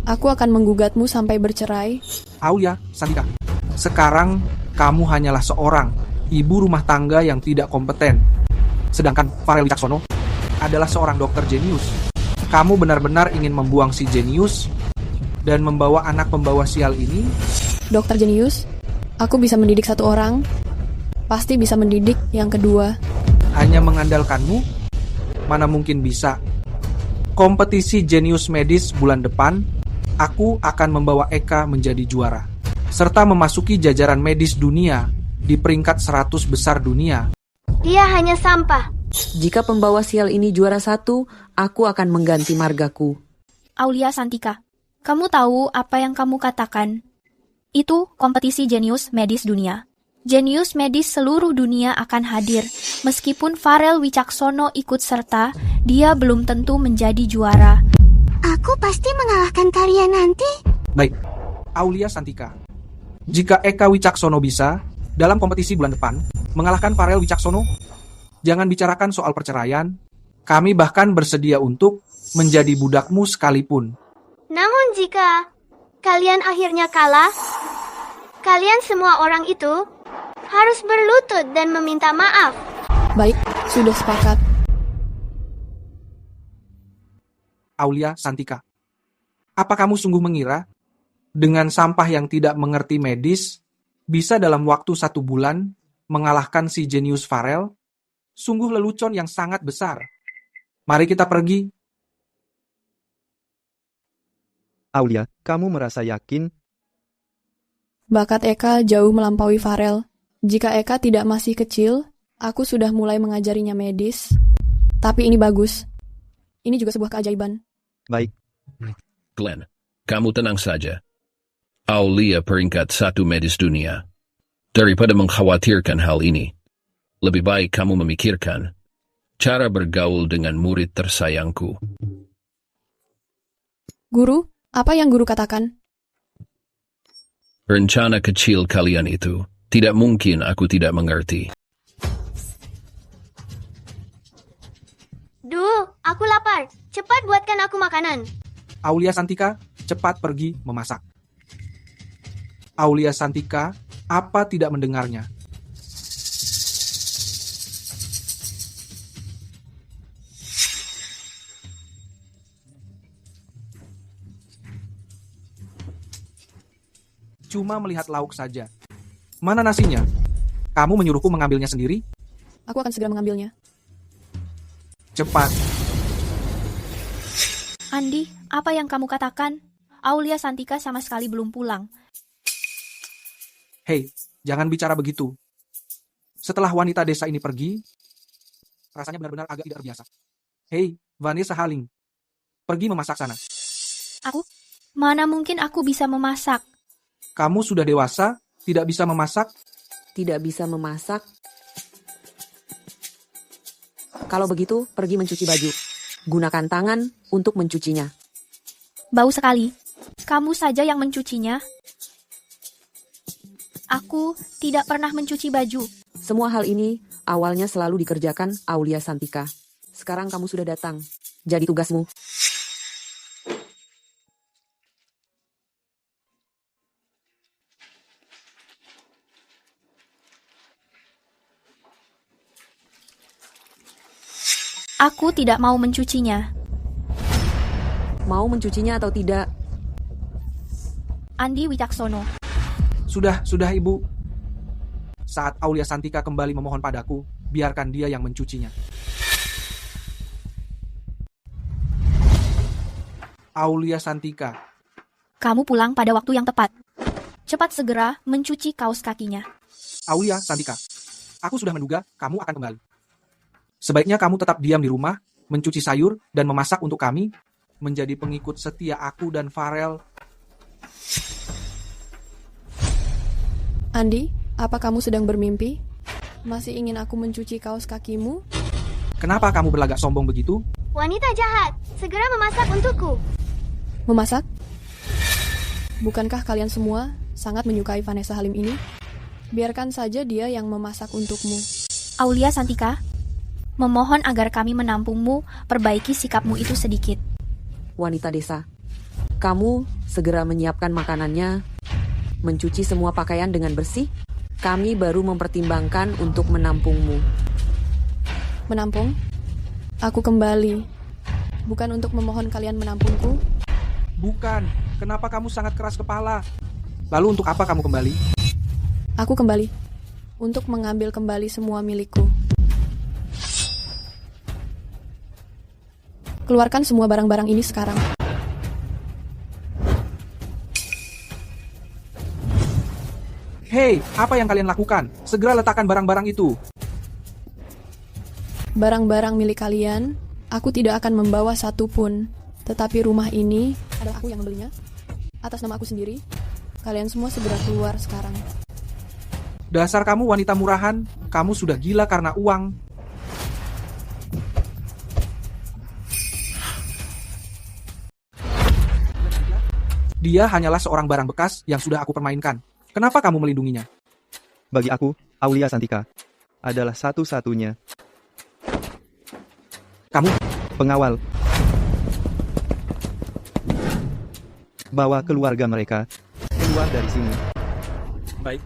aku akan menggugatmu sampai bercerai. Aulia Santika, sekarang kamu hanyalah seorang ibu rumah tangga yang tidak kompeten. Sedangkan Farel Wicaksono adalah seorang dokter jenius. Kamu benar-benar ingin membuang si jenius dan membawa anak pembawa sial ini? Dokter jenius, aku bisa mendidik satu orang, pasti bisa mendidik yang kedua. Hanya mengandalkanmu? Mana mungkin bisa. Kompetisi jenius medis bulan depan, aku akan membawa Eka menjadi juara, serta memasuki jajaran medis dunia di peringkat 100 besar dunia. Dia hanya sampah. Jika pembawa sial ini juara 1, aku akan mengganti margaku. Aulia Santika, kamu tahu apa yang kamu katakan? Itu kompetisi jenius medis dunia. Jenius medis seluruh dunia akan hadir. Meskipun Farel Wicaksono ikut serta, dia belum tentu menjadi juara. Aku pasti mengalahkan kalian nanti. Baik, Aulia Santika. Jika Eka Wicaksono bisa, dalam kompetisi bulan depan, mengalahkan Farel Wicaksono, jangan bicarakan soal perceraian. Kami bahkan bersedia untuk menjadi budakmu sekalipun. Namun jika kalian akhirnya kalah, kalian semua orang itu harus berlutut dan meminta maaf. Baik, sudah sepakat. Aulia Santika, apa kamu sungguh mengira dengan sampah yang tidak mengerti medis bisa dalam waktu 1 bulan mengalahkan si jenius Farel? Sungguh lelucon yang sangat besar. Mari kita pergi. Aulia, kamu merasa yakin? Bakat Eka jauh melampaui Farel. Jika Eka tidak masih kecil, aku sudah mulai mengajarinya medis. Tapi ini bagus. Ini juga sebuah keajaiban. Baik. Glenn, kamu tenang saja. Aulia peringkat 1 medis dunia. Daripada mengkhawatirkan hal ini, lebih baik kamu memikirkan cara bergaul dengan murid tersayangku. Guru, apa yang guru katakan? Rencana kecil kalian itu, tidak mungkin aku tidak mengerti. Duh, aku lapar. Cepat buatkan aku makanan. Aulia Santika, cepat pergi memasak. Aulia Santika, apa tidak mendengarnya? Cuma melihat lauk saja. Mana nasinya? Kamu menyuruhku mengambilnya sendiri? Aku akan segera mengambilnya. Cepat. Andi, apa yang kamu katakan? Aulia Santika sama sekali belum pulang. Hei, jangan bicara begitu. Setelah wanita desa ini pergi, rasanya benar-benar agak tidak biasa. Hei, Vanessa Haling, pergi memasak sana. Aku? Mana mungkin aku bisa memasak? Kamu sudah dewasa, tidak bisa memasak? Tidak bisa memasak? Kalau begitu, pergi mencuci baju. Gunakan tangan untuk mencucinya. Bau sekali. Kamu saja yang mencucinya. Aku tidak pernah mencuci baju. Semua hal ini awalnya selalu dikerjakan Aulia Santika. Sekarang kamu sudah datang. Jadi tugasmu. Aku tidak mau mencucinya. Mau mencucinya atau tidak? Andi Wicaksono. Sudah, Ibu. Saat Aulia Santika kembali memohon padaku, biarkan dia yang mencucinya. Aulia Santika. Kamu pulang pada waktu yang tepat. Cepat segera mencuci kaos kakinya. Aulia Santika, aku sudah menduga kamu akan kembali. Sebaiknya kamu tetap diam di rumah, mencuci sayur, dan memasak untuk kami, menjadi pengikut setia aku dan Farel. Andi, apa kamu sedang bermimpi? Masih ingin aku mencuci kaos kakimu? Kenapa kamu berlagak sombong begitu? Wanita jahat, segera memasak untukku. Memasak? Bukankah kalian semua sangat menyukai Vanessa Halim ini? Biarkan saja dia yang memasak untukmu. Aulia Santika, Memohon agar kami menampungmu, perbaiki sikapmu itu sedikit. Wanita desa, kamu segera menyiapkan makanannya, mencuci semua pakaian dengan bersih. Kami baru mempertimbangkan untuk menampungmu. Menampung? Aku kembali. Bukan untuk memohon kalian menampungku. Bukan. Kenapa kamu sangat keras kepala? Lalu untuk apa kamu kembali? Aku kembali. Untuk mengambil kembali semua milikku. Keluarkan semua barang-barang ini sekarang. Hei, apa yang kalian lakukan? Segera letakkan barang-barang itu. Barang-barang milik kalian, aku tidak akan membawa satu pun. Tetapi rumah ini adalah aku yang membelinya. Atas nama aku sendiri. Kalian semua segera keluar sekarang. Dasar kamu wanita murahan, kamu sudah gila karena uang. Dia hanyalah seorang barang bekas yang sudah aku permainkan. Kenapa kamu melindunginya? Bagi aku, Aulia Santika adalah satu-satunya. Kamu? Pengawal. Bawa keluarga mereka keluar dari sini. Baik.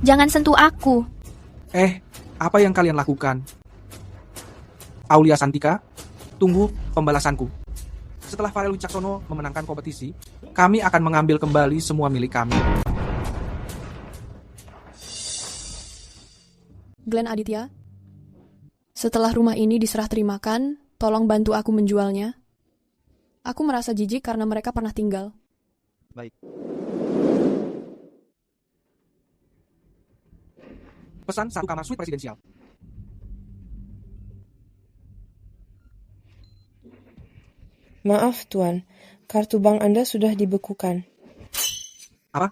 Jangan sentuh aku. Apa yang kalian lakukan? Aulia Santika, tunggu pembalasanku. Setelah Farel Wicaksono memenangkan kompetisi, kami akan mengambil kembali semua milik kami. Glenn Aditya, setelah rumah ini diserah terimakan, tolong bantu aku menjualnya. Aku merasa jijik karena mereka pernah tinggal. Baik. Pesan 1 kamar suite presidensial. Maaf, Tuan. Kartu bank Anda sudah dibekukan. Apa?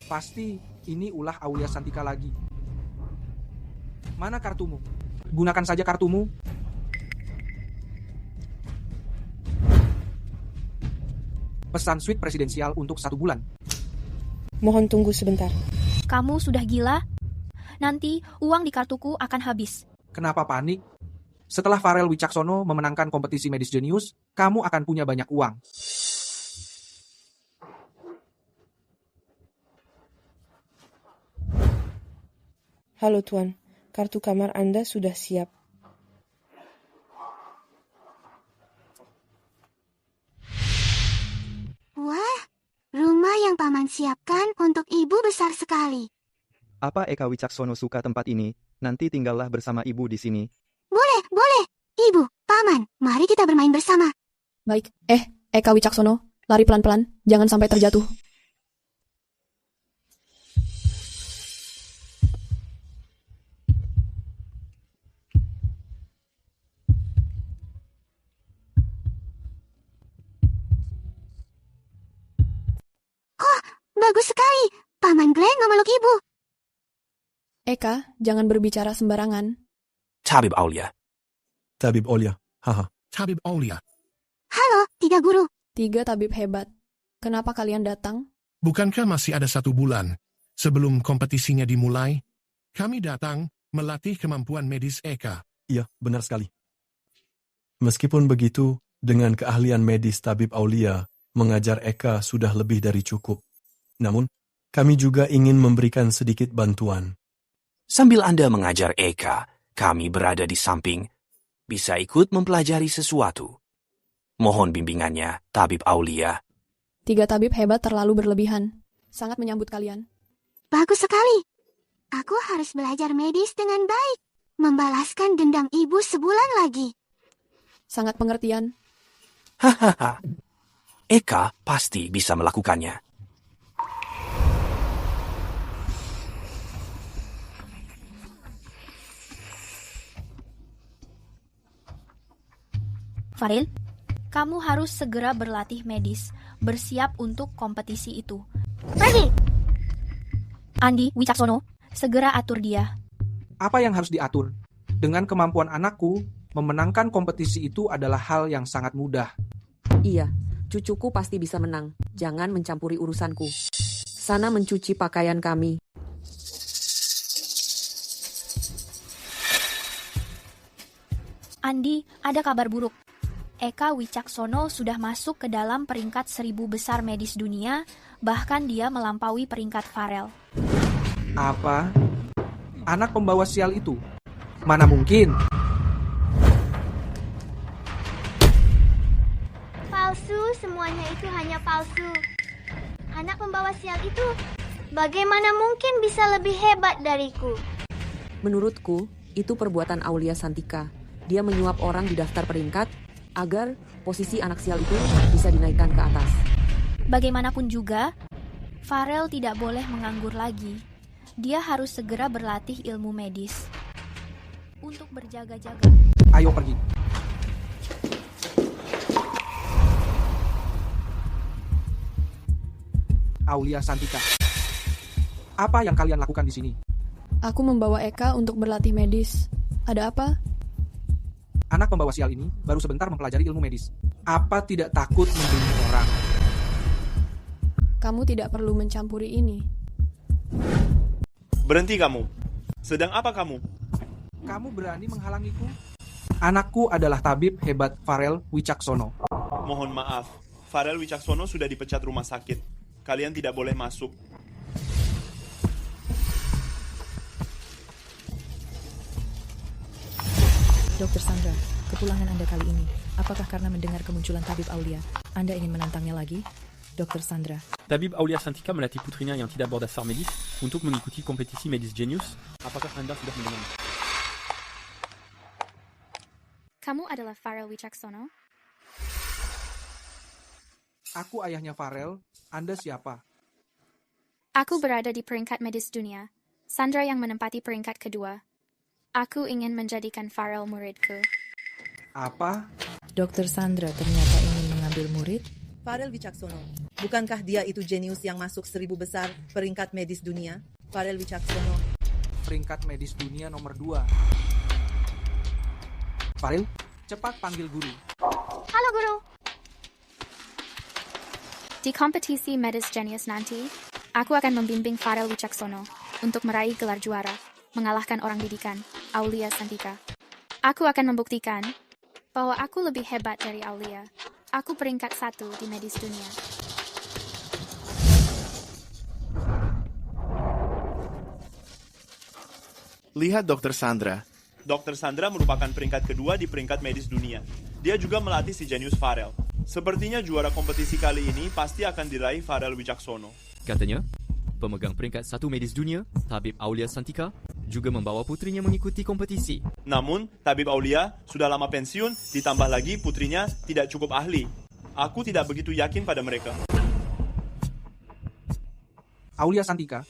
Pasti ini ulah Aulia Santika lagi. Mana kartumu? Gunakan saja kartumu. Pesan suite presidensial untuk 1 bulan. Mohon tunggu sebentar. Kamu sudah gila? Nanti uang di kartuku akan habis. Kenapa panik? Setelah Farel Wicaksono memenangkan kompetisi Medis Genius, kamu akan punya banyak uang. Halo Tuan, kartu kamar Anda sudah siap. Wah, rumah yang Paman siapkan untuk ibu besar sekali. Apa Eka Wicaksono suka tempat ini? Nanti tinggallah bersama ibu di sini. Boleh. Ibu, Paman, mari kita bermain bersama. Baik. Eka Wicaksono, lari pelan-pelan, jangan sampai terjatuh. Oh, bagus sekali. Paman Glenn memeluk ibu. Eka, jangan berbicara sembarangan. Tabib Aulia. Tabib Aulia, haha. Tabib Aulia. Halo, 3 guru. 3 tabib hebat. Kenapa kalian datang? Bukankah masih ada 1 bulan sebelum kompetisinya dimulai? Kami datang melatih kemampuan medis Eka. Iya, benar sekali. Meskipun begitu, dengan keahlian medis Tabib Aulia, mengajar Eka sudah lebih dari cukup. Namun, kami juga ingin memberikan sedikit bantuan. Sambil Anda mengajar Eka, kami berada di samping, bisa ikut mempelajari sesuatu. Mohon bimbingannya, Tabib Aulia. 3 tabib hebat terlalu berlebihan. Sangat menyambut kalian. Bagus sekali. Aku harus belajar medis dengan baik. Membalaskan dendam ibu sebulan lagi. Sangat pengertian. Hahaha. Eka pasti bisa melakukannya. Farel, kamu harus segera berlatih medis, bersiap untuk kompetisi itu. Pergi! Andi Wicaksono, segera atur dia. Apa yang harus diatur? Dengan kemampuan anakku, memenangkan kompetisi itu adalah hal yang sangat mudah. Iya, cucuku pasti bisa menang. Jangan mencampuri urusanku. Sana mencuci pakaian kami. Andi, ada kabar buruk. Eka Wicaksono sudah masuk ke dalam peringkat 1000 besar medis dunia, bahkan dia melampaui peringkat Farel. Apa? Anak pembawa sial itu? Mana mungkin? Palsu, semuanya itu hanya palsu. Anak pembawa sial itu, bagaimana mungkin bisa lebih hebat dariku? Menurutku, itu perbuatan Aulia Santika. Dia menyuap orang di daftar peringkat agar posisi anak sial itu bisa dinaikkan ke atas. Bagaimanapun juga, Farel tidak boleh menganggur lagi. Dia harus segera berlatih ilmu medis untuk berjaga-jaga. Ayo pergi. Aulia Santika, apa yang kalian lakukan di sini? Aku membawa Eka untuk berlatih medis. Ada apa? Anak pembawa sial ini baru sebentar mempelajari ilmu medis. Apa tidak takut membunuh orang? Kamu tidak perlu mencampuri ini. Berhenti kamu. Sedang apa kamu? Kamu berani menghalangiku? Anakku adalah tabib hebat Farel Wicaksono. Mohon maaf, Farel Wicaksono sudah dipecat rumah sakit. Kalian tidak boleh masuk. Dr. Sandra, kepulangan Anda kali ini, apakah karena mendengar kemunculan Tabib Aulia, Anda ingin menantangnya lagi? Dr. Sandra. Tabib Aulia Santika melatih putrinya yang tidak berdaftar medis untuk mengikuti kompetisi medis Genius. Apakah Anda sudah mendengar? Kamu adalah Farel Wicaksono? Aku ayahnya Farel. Anda siapa? Aku berada di peringkat medis dunia. Sandra yang menempati peringkat kedua. Aku ingin menjadikan Farel muridku. Apa? Dr. Sandra ternyata ingin mengambil murid? Farel Wicaksono. Bukankah dia itu jenius yang masuk 1000 besar peringkat medis dunia? Farel Wicaksono. Peringkat medis dunia nomor 2. Farel, cepat panggil guru. Halo guru. Di kompetisi medis Genius nanti, aku akan membimbing Farel Wicaksono untuk meraih gelar juara, mengalahkan orang didikan, Aulia Santika. Aku akan membuktikan bahwa aku lebih hebat dari Aulia. Aku peringkat 1 di medis dunia. Lihat Dr. Sandra. Dr. Sandra merupakan peringkat kedua di peringkat medis dunia. Dia juga melatih si jenius Farel. Sepertinya juara kompetisi kali ini pasti akan diraih Farel Wicaksono. Katanya, pemegang peringkat 1 medis dunia, Tabib Aulia Santika, juga membawa putrinya mengikuti kompetisi. Namun, Tabib Aulia sudah lama pensiun, ditambah lagi putrinya tidak cukup ahli. Aku tidak begitu yakin pada mereka. Aulia Santika,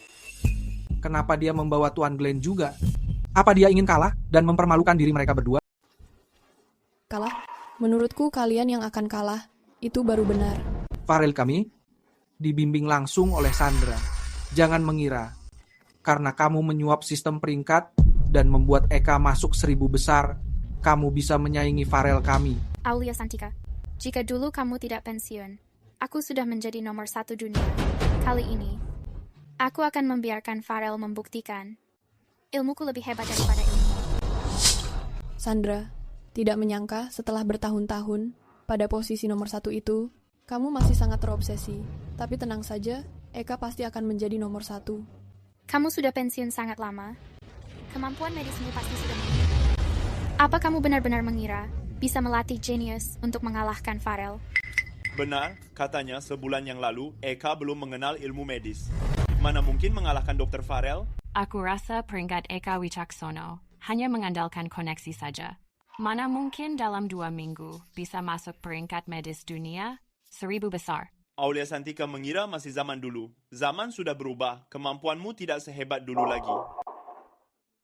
kenapa dia membawa Tuan Glenn juga? Apa dia ingin kalah dan mempermalukan diri mereka berdua? Kalah? Menurutku kalian yang akan kalah. Itu baru benar. Farel kami dibimbing langsung oleh Sandra. Jangan mengira, karena kamu menyuap sistem peringkat dan membuat Eka masuk 1000 besar, kamu bisa menyaingi Farel kami. Aulia Santika, jika dulu kamu tidak pensiun, aku sudah menjadi nomor 1 dunia. Kali ini, aku akan membiarkan Farel membuktikan ilmuku lebih hebat daripada ilmu. Sandra, tidak menyangka setelah bertahun-tahun pada posisi nomor 1 itu, kamu masih sangat terobsesi. Tapi tenang saja, Eka pasti akan menjadi nomor 1. Kamu sudah pensiun sangat lama. Kemampuan medismu pasti sudah meningkat. Apa kamu benar-benar mengira bisa melatih Genius untuk mengalahkan Farel? Benar, katanya sebulan yang lalu Eka belum mengenal ilmu medis. Mana mungkin mengalahkan Dr. Farel? Aku rasa peringkat Eka Wicaksono hanya mengandalkan koneksi saja. Mana mungkin dalam 2 minggu bisa masuk peringkat medis dunia 1000 besar. Aulia Santika mengira masih zaman dulu. Zaman sudah berubah, kemampuanmu tidak sehebat dulu lagi.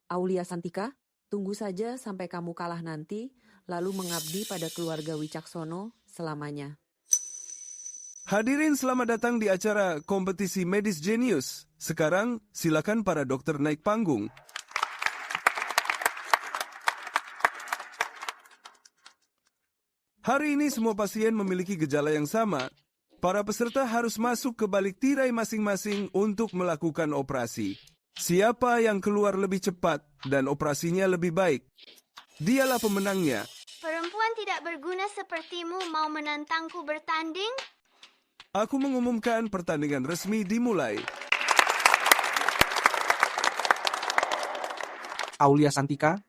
Aulia Santika, tunggu saja sampai kamu kalah nanti, lalu mengabdi pada keluarga Wicaksono selamanya. Hadirin selamat datang di acara kompetisi medis Genius. Sekarang silakan para dokter naik panggung. Hari ini semua pasien memiliki gejala yang sama. Para peserta harus masuk ke balik tirai masing-masing untuk melakukan operasi. Siapa yang keluar lebih cepat dan operasinya lebih baik, dialah pemenangnya. perempuan tidak berguna sepertimu mau menantangku bertanding? Aku mengumumkan pertandingan resmi dimulai. Aulia Santika,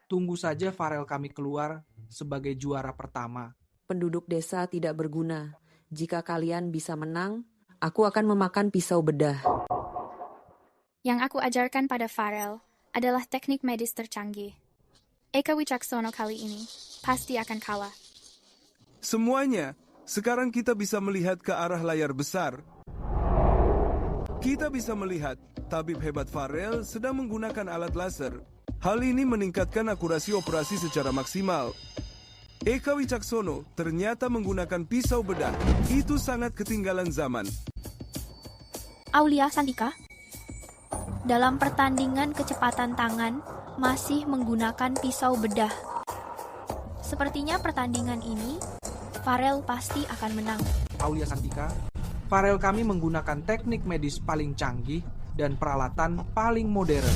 tunggu saja Farel kami keluar sebagai juara pertama. Penduduk desa tidak berguna. Jika kalian bisa menang, aku akan memakan pisau bedah. Yang aku ajarkan pada Farel adalah teknik medis tercanggih. Eka Wicaksono kali ini pasti akan kalah. Semuanya, sekarang kita bisa melihat ke arah layar besar. Kita bisa melihat tabib hebat Farel sedang menggunakan alat laser. Hal ini meningkatkan akurasi operasi secara maksimal. Eka Wicaksono ternyata menggunakan pisau bedah. Itu sangat ketinggalan zaman. Aulia Santika, dalam pertandingan kecepatan tangan, masih menggunakan pisau bedah. Sepertinya pertandingan ini, Farel pasti akan menang. Aulia Santika, Farel kami menggunakan teknik medis paling canggih dan peralatan paling modern.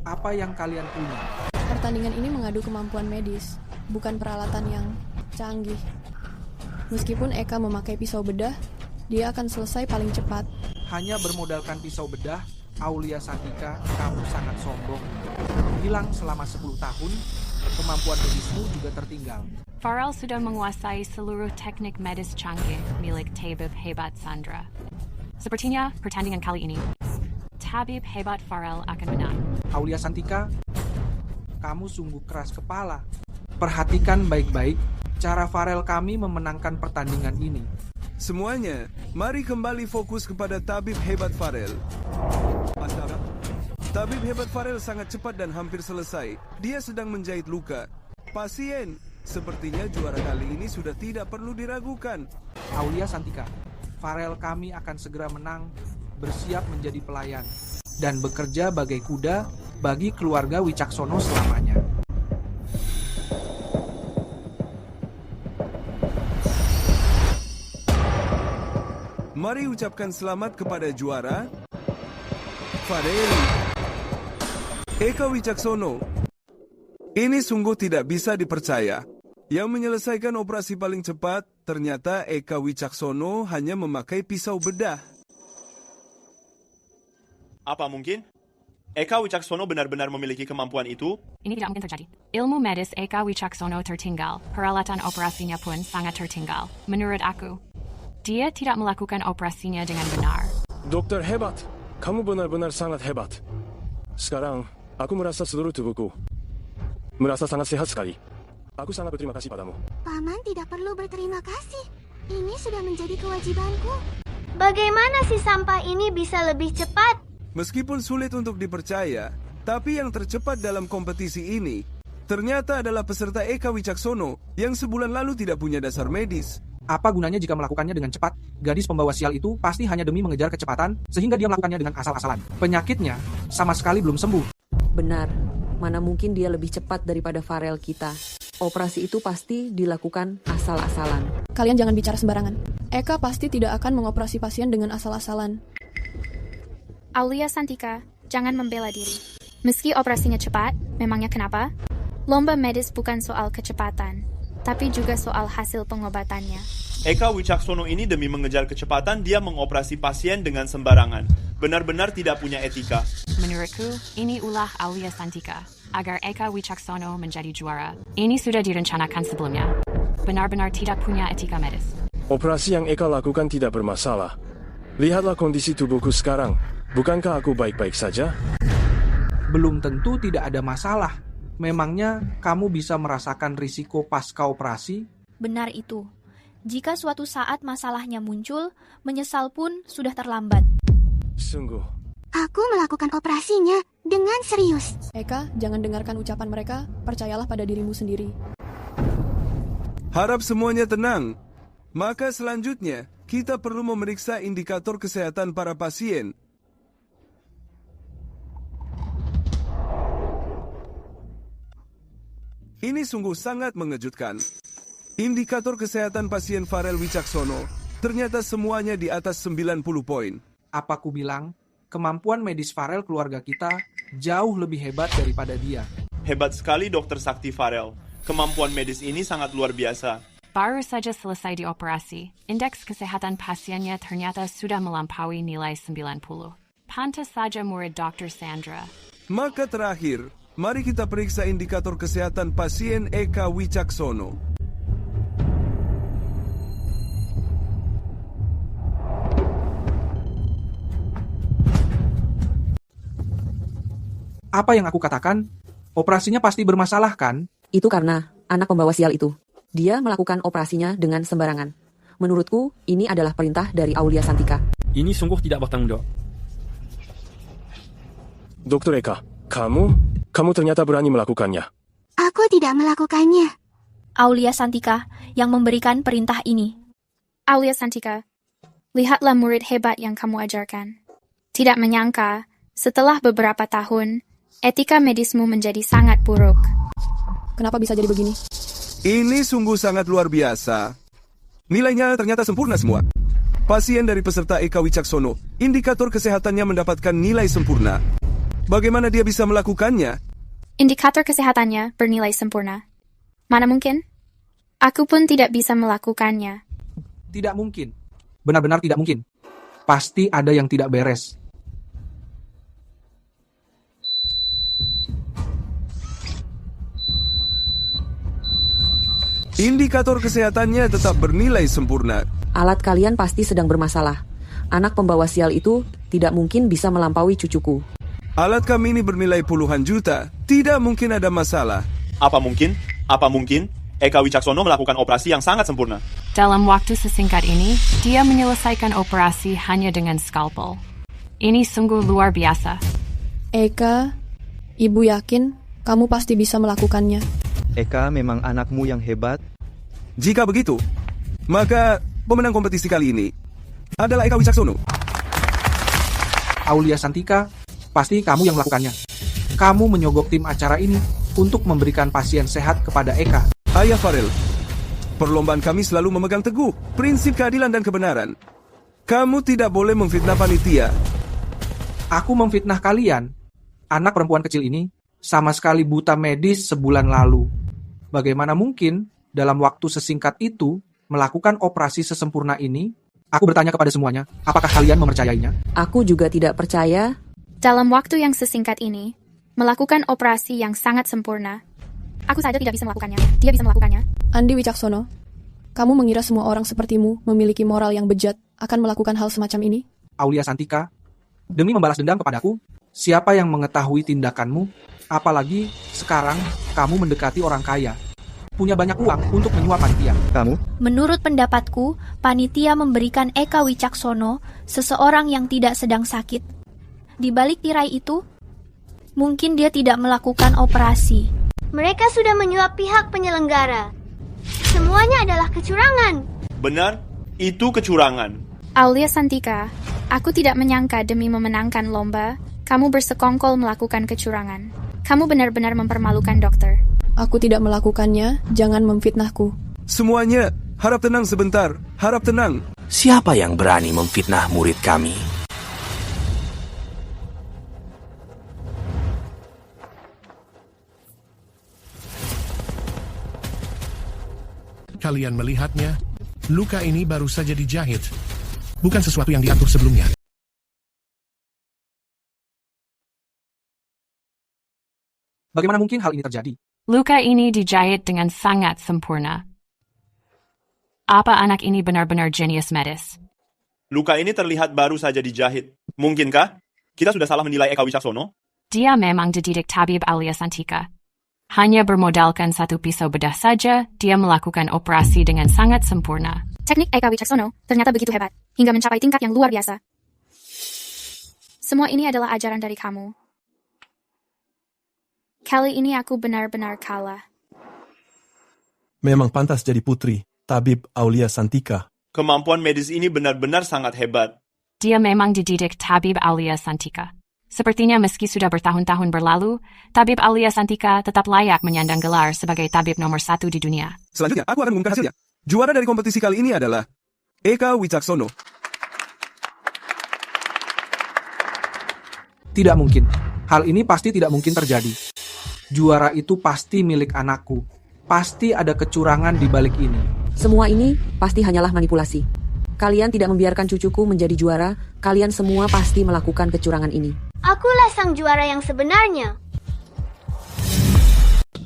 Apa yang kalian punya? Pertandingan ini mengadu kemampuan medis, bukan peralatan yang canggih. Meskipun Eka memakai pisau bedah, dia akan selesai paling cepat. Hanya bermodalkan pisau bedah, Aulia Santika, kamu sangat sombong. Hilang selama 10 tahun, kemampuan medismu juga tertinggal. Farel sudah menguasai seluruh teknik medis canggih milik tabib hebat Sandra. Sepertinya pertandingan kali ini, tabib hebat Farel akan menang. Aulia Santika, kamu sungguh keras kepala. Perhatikan baik-baik cara Farel kami memenangkan pertandingan ini. Semuanya, mari kembali fokus kepada tabib hebat Farel. Tabib hebat Farel sangat cepat dan hampir selesai. Dia sedang menjahit luka. Pasien, sepertinya juara kali ini sudah tidak perlu diragukan. Aulia Santika, Farel kami akan segera menang, bersiap menjadi pelayan, dan bekerja bagai kuda bagi keluarga Wicaksono selamanya. Mari ucapkan selamat kepada juara Farel Eka Wicaksono. Ini sungguh tidak bisa dipercaya. Yang menyelesaikan operasi paling cepat, ternyata Eka Wicaksono hanya memakai pisau bedah. Apa mungkin? Eka Wicaksono benar-benar memiliki kemampuan itu? Ini tidak mungkin terjadi. Ilmu medis Eka Wicaksono tertinggal. Peralatan operasinya pun sangat tertinggal. Menurut aku, dia tidak melakukan operasinya dengan benar. Dokter hebat. Kamu benar-benar sangat hebat. Sekarang, aku merasa seluruh tubuhku merasa sangat sehat sekali. Aku sangat berterima kasih padamu. Paman tidak perlu berterima kasih. Ini sudah menjadi kewajibanku. Bagaimana si sampah ini bisa lebih cepat? Meskipun sulit untuk dipercaya, tapi yang tercepat dalam kompetisi ini ternyata adalah peserta Eka Wicaksono yang sebulan lalu tidak punya dasar medis. Apa gunanya jika melakukannya dengan cepat? Gadis pembawa sial itu pasti hanya demi mengejar kecepatan, sehingga dia melakukannya dengan asal-asalan. Penyakitnya sama sekali belum sembuh. Benar, mana mungkin dia lebih cepat daripada Farel kita. Operasi itu pasti dilakukan asal-asalan. Kalian jangan bicara sembarangan. Eka pasti tidak akan mengoperasi pasien dengan asal-asalan. Aulia Santika, jangan membela diri. Meski operasinya cepat, memangnya kenapa? Lomba medis bukan soal kecepatan, tapi juga soal hasil pengobatannya. Eka Wicaksono ini demi mengejar kecepatan, dia mengoperasi pasien dengan sembarangan. Benar-benar tidak punya etika. Menurutku, ini ulah Aulia Santika, agar Eka Wicaksono menjadi juara. Ini sudah direncanakan sebelumnya. Benar-benar tidak punya etika medis. Operasi yang Eka lakukan tidak bermasalah. Lihatlah kondisi tubuhku sekarang. Bukankah aku baik-baik saja? Belum tentu tidak ada masalah. Memangnya kamu bisa merasakan risiko pasca operasi? Benar itu. Jika suatu saat masalahnya muncul, menyesal pun sudah terlambat. Sungguh. Aku melakukan operasinya dengan serius. Eka, jangan dengarkan ucapan mereka, percayalah pada dirimu sendiri. Harap semuanya tenang. Maka selanjutnya, kita perlu memeriksa indikator kesehatan para pasien. Ini sungguh sangat mengejutkan. Indikator kesehatan pasien Farel Wicaksono ternyata semuanya di atas 90 poin. Apa ku bilang, kemampuan medis Farel keluarga kita jauh lebih hebat daripada dia. Hebat sekali Dokter Sakti Farel. Kemampuan medis ini sangat luar biasa. Baru saja selesai dioperasi, indeks kesehatan pasiennya ternyata sudah melampaui nilai 90. Pantas saja murid Dr. Sandra. Maka terakhir, mari kita periksa indikator kesehatan pasien Eka Wicaksono. Apa yang aku katakan? Operasinya pasti bermasalah, kan? Itu karena anak pembawa sial itu. Dia melakukan operasinya dengan sembarangan. Menurutku, ini adalah perintah dari Aulia Santika. Ini sungguh tidak bertanggung jawab. Dr. Eka, kamu ternyata berani melakukannya. Aku tidak melakukannya. Aulia Santika yang memberikan perintah ini. Aulia Santika, lihatlah murid hebat yang kamu ajarkan. Tidak menyangka, setelah beberapa tahun, etika medismu menjadi sangat buruk. Kenapa bisa jadi begini? Ini sungguh sangat luar biasa. Nilainya ternyata sempurna semua. Pasien dari peserta Eka Wicaksono, indikator kesehatannya mendapatkan nilai sempurna. Bagaimana dia bisa melakukannya? Indikator kesehatannya bernilai sempurna. Mana mungkin? Aku pun tidak bisa melakukannya. Tidak mungkin. Benar-benar tidak mungkin. Pasti ada yang tidak beres. Indikator kesehatannya tetap bernilai sempurna. Alat kalian pasti sedang bermasalah. Anak pembawa sial itu tidak mungkin bisa melampaui cucuku. Alat kami ini bernilai puluhan juta. Tidak mungkin ada masalah. Apa mungkin? Eka Wicaksono melakukan operasi yang sangat sempurna. Dalam waktu sesingkat ini, dia menyelesaikan operasi hanya dengan skalpel. Ini sungguh luar biasa. Eka, ibu yakin kamu pasti bisa melakukannya. Eka memang anakmu yang hebat. Jika begitu, maka pemenang kompetisi kali ini adalah Eka Wicaksono. Aulia Santika, pasti kamu yang melakukannya. Kamu menyogok tim acara ini untuk memberikan pasien sehat kepada Eka. Ayah Farel, perlombaan kami selalu memegang teguh prinsip keadilan dan kebenaran. Kamu tidak boleh memfitnah panitia. Aku memfitnah kalian. Anak perempuan kecil ini sama sekali buta medis sebulan lalu. Bagaimana mungkin dalam waktu sesingkat itu melakukan operasi sesempurna ini? Aku bertanya kepada semuanya, apakah kalian mempercayainya? Aku juga tidak percaya. Dalam waktu yang sesingkat ini, melakukan operasi yang sangat sempurna. Aku saja tidak bisa melakukannya. Dia bisa melakukannya. Andi Wicaksono, kamu mengira semua orang sepertimu memiliki moral yang bejat akan melakukan hal semacam ini? Aulia Santika, demi membalas dendam kepadaku, siapa yang mengetahui tindakanmu? Apalagi sekarang kamu mendekati orang kaya, punya banyak uang untuk menyuap panitia. Kamu? Menurut pendapatku, panitia memberikan Eka Wicaksono seseorang yang tidak sedang sakit. Di balik tirai itu, mungkin dia tidak melakukan operasi. Mereka sudah menyuap pihak penyelenggara. Semuanya adalah kecurangan. Benar, itu kecurangan. Aulia Santika, aku tidak menyangka demi memenangkan lomba, kamu bersekongkol melakukan kecurangan. Kamu benar-benar mempermalukan, dokter. Aku tidak melakukannya, jangan memfitnahku. Semuanya, harap tenang sebentar. Harap tenang. Siapa yang berani memfitnah murid kami? Kalian melihatnya? Luka ini baru saja dijahit. Bukan sesuatu yang diatur sebelumnya. Bagaimana mungkin hal ini terjadi? Luka ini dijahit dengan sangat sempurna. Apa anak ini benar-benar jenius medis? Luka ini terlihat baru saja dijahit. Mungkinkah kita sudah salah menilai Eka Wicaksono? Dia memang dididik tabib Aulia Santika. Hanya bermodalkan satu pisau bedah saja, dia melakukan operasi dengan sangat sempurna. Teknik Eka Wicaksono ternyata begitu hebat, hingga mencapai tingkat yang luar biasa. Semua ini adalah ajaran dari kamu. Kali ini aku benar-benar kalah. Memang pantas jadi putri, tabib Aulia Santika. Kemampuan medis ini benar-benar sangat hebat. Dia memang dididik tabib Aulia Santika. Sepertinya meski sudah bertahun-tahun berlalu, tabib Aulia Santika tetap layak menyandang gelar sebagai tabib nomor 1 di dunia. Selanjutnya, aku akan mengumumkan hasilnya. Juara dari kompetisi kali ini adalah Eka Wicaksono. Tidak mungkin. Hal ini pasti tidak mungkin terjadi. Juara itu pasti milik anakku. Pasti ada kecurangan di balik ini. Semua ini pasti hanyalah manipulasi. Kalian tidak membiarkan cucuku menjadi juara, kalian semua pasti melakukan kecurangan ini. Akulah sang juara yang sebenarnya.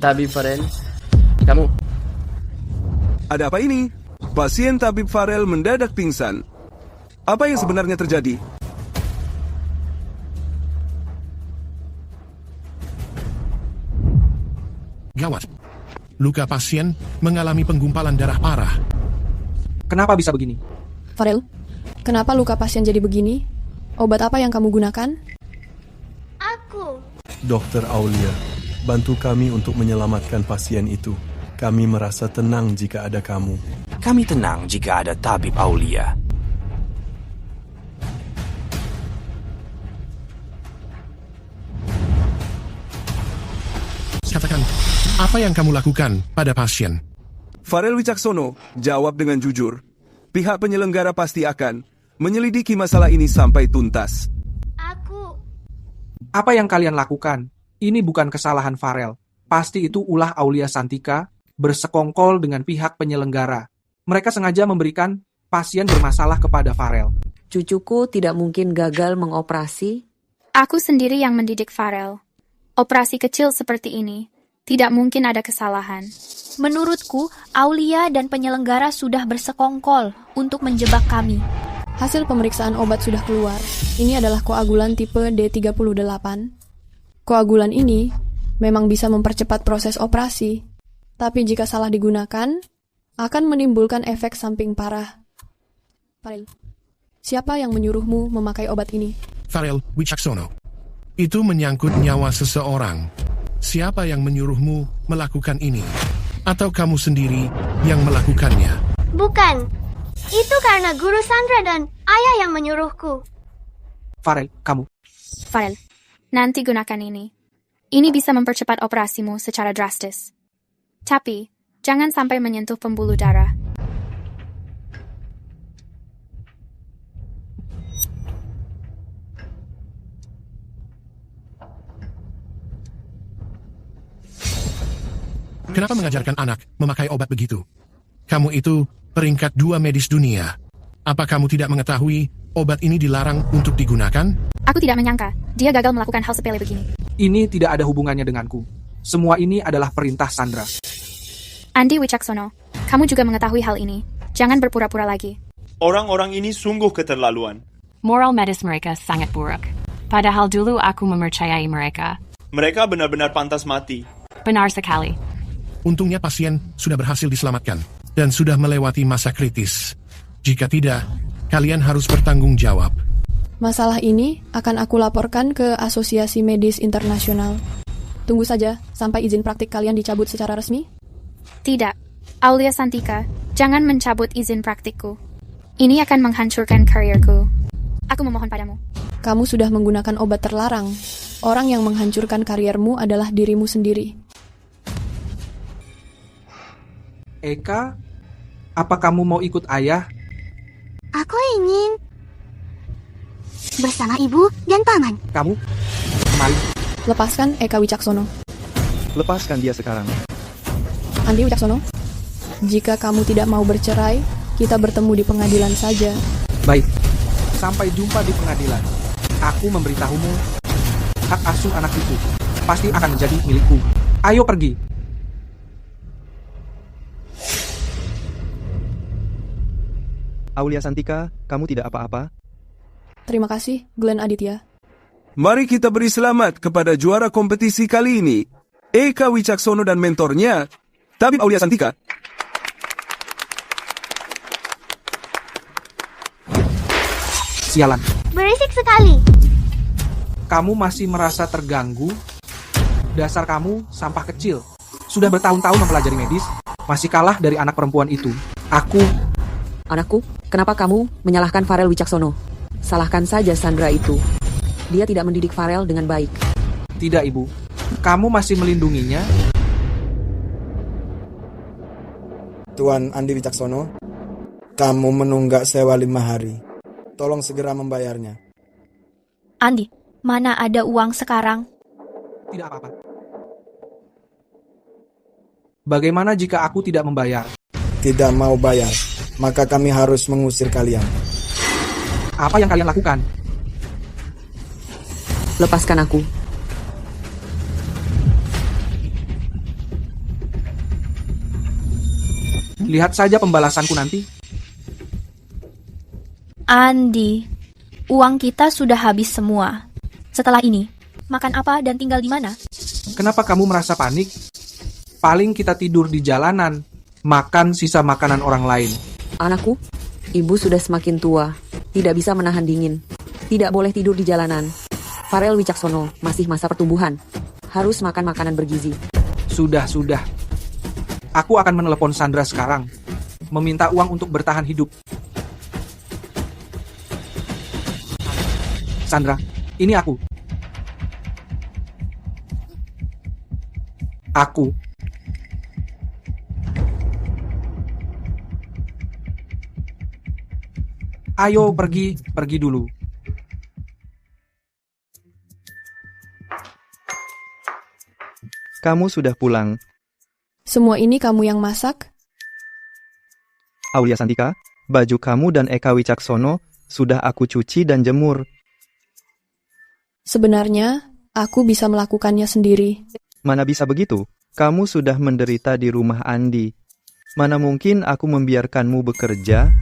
Tabib Farel, kamu. Ada apa ini? Pasien Tabib Farel mendadak pingsan. Apa yang sebenarnya terjadi? Gawat. Luka pasien mengalami penggumpalan darah parah. Kenapa bisa begini? Farel, kenapa luka pasien jadi begini? Obat apa yang kamu gunakan? Aku. Dokter Aulia, bantu kami untuk menyelamatkan pasien itu. Kami merasa tenang jika ada kamu. Kami tenang jika ada Tabib Aulia. Katakan, apa yang kamu lakukan pada pasien? Farel Wicaksono jawab dengan jujur. Pihak penyelenggara pasti akan menyelidiki masalah ini sampai tuntas. Apa yang kalian lakukan? Ini bukan kesalahan Farel. Pasti itu ulah Aulia Santika bersekongkol dengan pihak penyelenggara. Mereka sengaja memberikan pasien bermasalah kepada Farel. Cucuku tidak mungkin gagal mengoperasi. Aku sendiri yang mendidik Farel. Operasi kecil seperti ini, tidak mungkin ada kesalahan. Menurutku, Aulia dan penyelenggara sudah bersekongkol untuk menjebak kami. Hasil pemeriksaan obat sudah keluar. Ini adalah koagulan tipe D38. Koagulan ini memang bisa mempercepat proses operasi, tapi jika salah digunakan, akan menimbulkan efek samping parah. Farel, siapa yang menyuruhmu memakai obat ini? Farel Wicaksono. Itu menyangkut nyawa seseorang. Siapa yang menyuruhmu melakukan ini? Atau kamu sendiri yang melakukannya? Bukan. Itu karena Guru Sandra dan ayah yang menyuruhku. Farel, kamu. Farel, nanti gunakan ini. Ini bisa mempercepat operasimu secara drastis. Tapi, jangan sampai menyentuh pembuluh darah. Kenapa mengajarkan anak memakai obat begitu? Kamu itu peringkat 2 medis dunia. Apa kamu tidak mengetahui obat ini dilarang untuk digunakan? Aku tidak menyangka dia gagal melakukan hal sepele begini. Ini tidak ada hubungannya denganku. Semua ini adalah perintah Sandra. Andi Wicaksono, kamu juga mengetahui hal ini. Jangan berpura-pura lagi. Orang-orang ini sungguh keterlaluan. Moral medis mereka sangat buruk. Padahal dulu aku mempercayai mereka. Mereka benar-benar pantas mati. Benar sekali. Untungnya pasien sudah berhasil diselamatkan dan sudah melewati masa kritis. Jika tidak, kalian harus bertanggung jawab. Masalah ini akan aku laporkan ke Asosiasi Medis Internasional. Tunggu saja sampai izin praktik kalian dicabut secara resmi. Tidak. Aulia Santika, jangan mencabut izin praktikku. Ini akan menghancurkan karirku. Aku memohon padamu. Kamu sudah menggunakan obat terlarang. Orang yang menghancurkan kariermu adalah dirimu sendiri. Eka, apa kamu mau ikut ayah? Aku ingin bersama ibu dan paman. Kamu? Kembali. Lepaskan Eka Wicaksono. Lepaskan dia sekarang. Andi Wicaksono, jika kamu tidak mau bercerai, kita bertemu di pengadilan saja. Baik, sampai jumpa di pengadilan. Aku memberitahumu, hak asuh anak itu pasti akan menjadi milikku. Ayo pergi. Aulia Santika, kamu tidak apa-apa? Terima kasih, Glenn Aditya. Mari kita beri selamat kepada juara kompetisi kali ini, Eka Wicaksono dan mentornya, Tabib Aulia Santika. Sialan. Berisik sekali. Kamu masih merasa terganggu? Dasar kamu sampah kecil. Sudah bertahun-tahun mempelajari medis, masih kalah dari anak perempuan itu. Anakku, kenapa kamu menyalahkan Farel Wicaksono? Salahkan saja Sandra itu. Dia tidak mendidik Farel dengan baik. Tidak, Ibu. Kamu masih melindunginya? Tuan Andi Wicaksono, kamu menunggak sewa 5 hari. Tolong segera membayarnya. Andi, mana ada uang sekarang? Tidak apa-apa. Bagaimana jika aku tidak membayar? Tidak mau bayar, maka kami harus mengusir kalian. Apa yang kalian lakukan? Lepaskan aku. Lihat saja pembalasanku nanti. Andi, uang kita sudah habis semua. Setelah ini, makan apa dan tinggal di mana? Kenapa kamu merasa panik? Paling kita tidur di jalanan, makan sisa makanan orang lain. Anakku, ibu sudah semakin tua, tidak bisa menahan dingin. Tidak boleh tidur di jalanan. Farel Wicaksono masih masa pertumbuhan. Harus makan makanan bergizi. Sudah. Aku akan menelepon Sandra sekarang. Meminta uang untuk bertahan hidup. Sandra, ini aku. Ayo pergi dulu. Kamu sudah pulang. Semua ini kamu yang masak? Aulia Santika, baju kamu dan Eka Wicaksono sudah aku cuci dan jemur. Sebenarnya, aku bisa melakukannya sendiri. Mana bisa begitu? Kamu sudah menderita di rumah Andi. Mana mungkin aku membiarkanmu bekerja?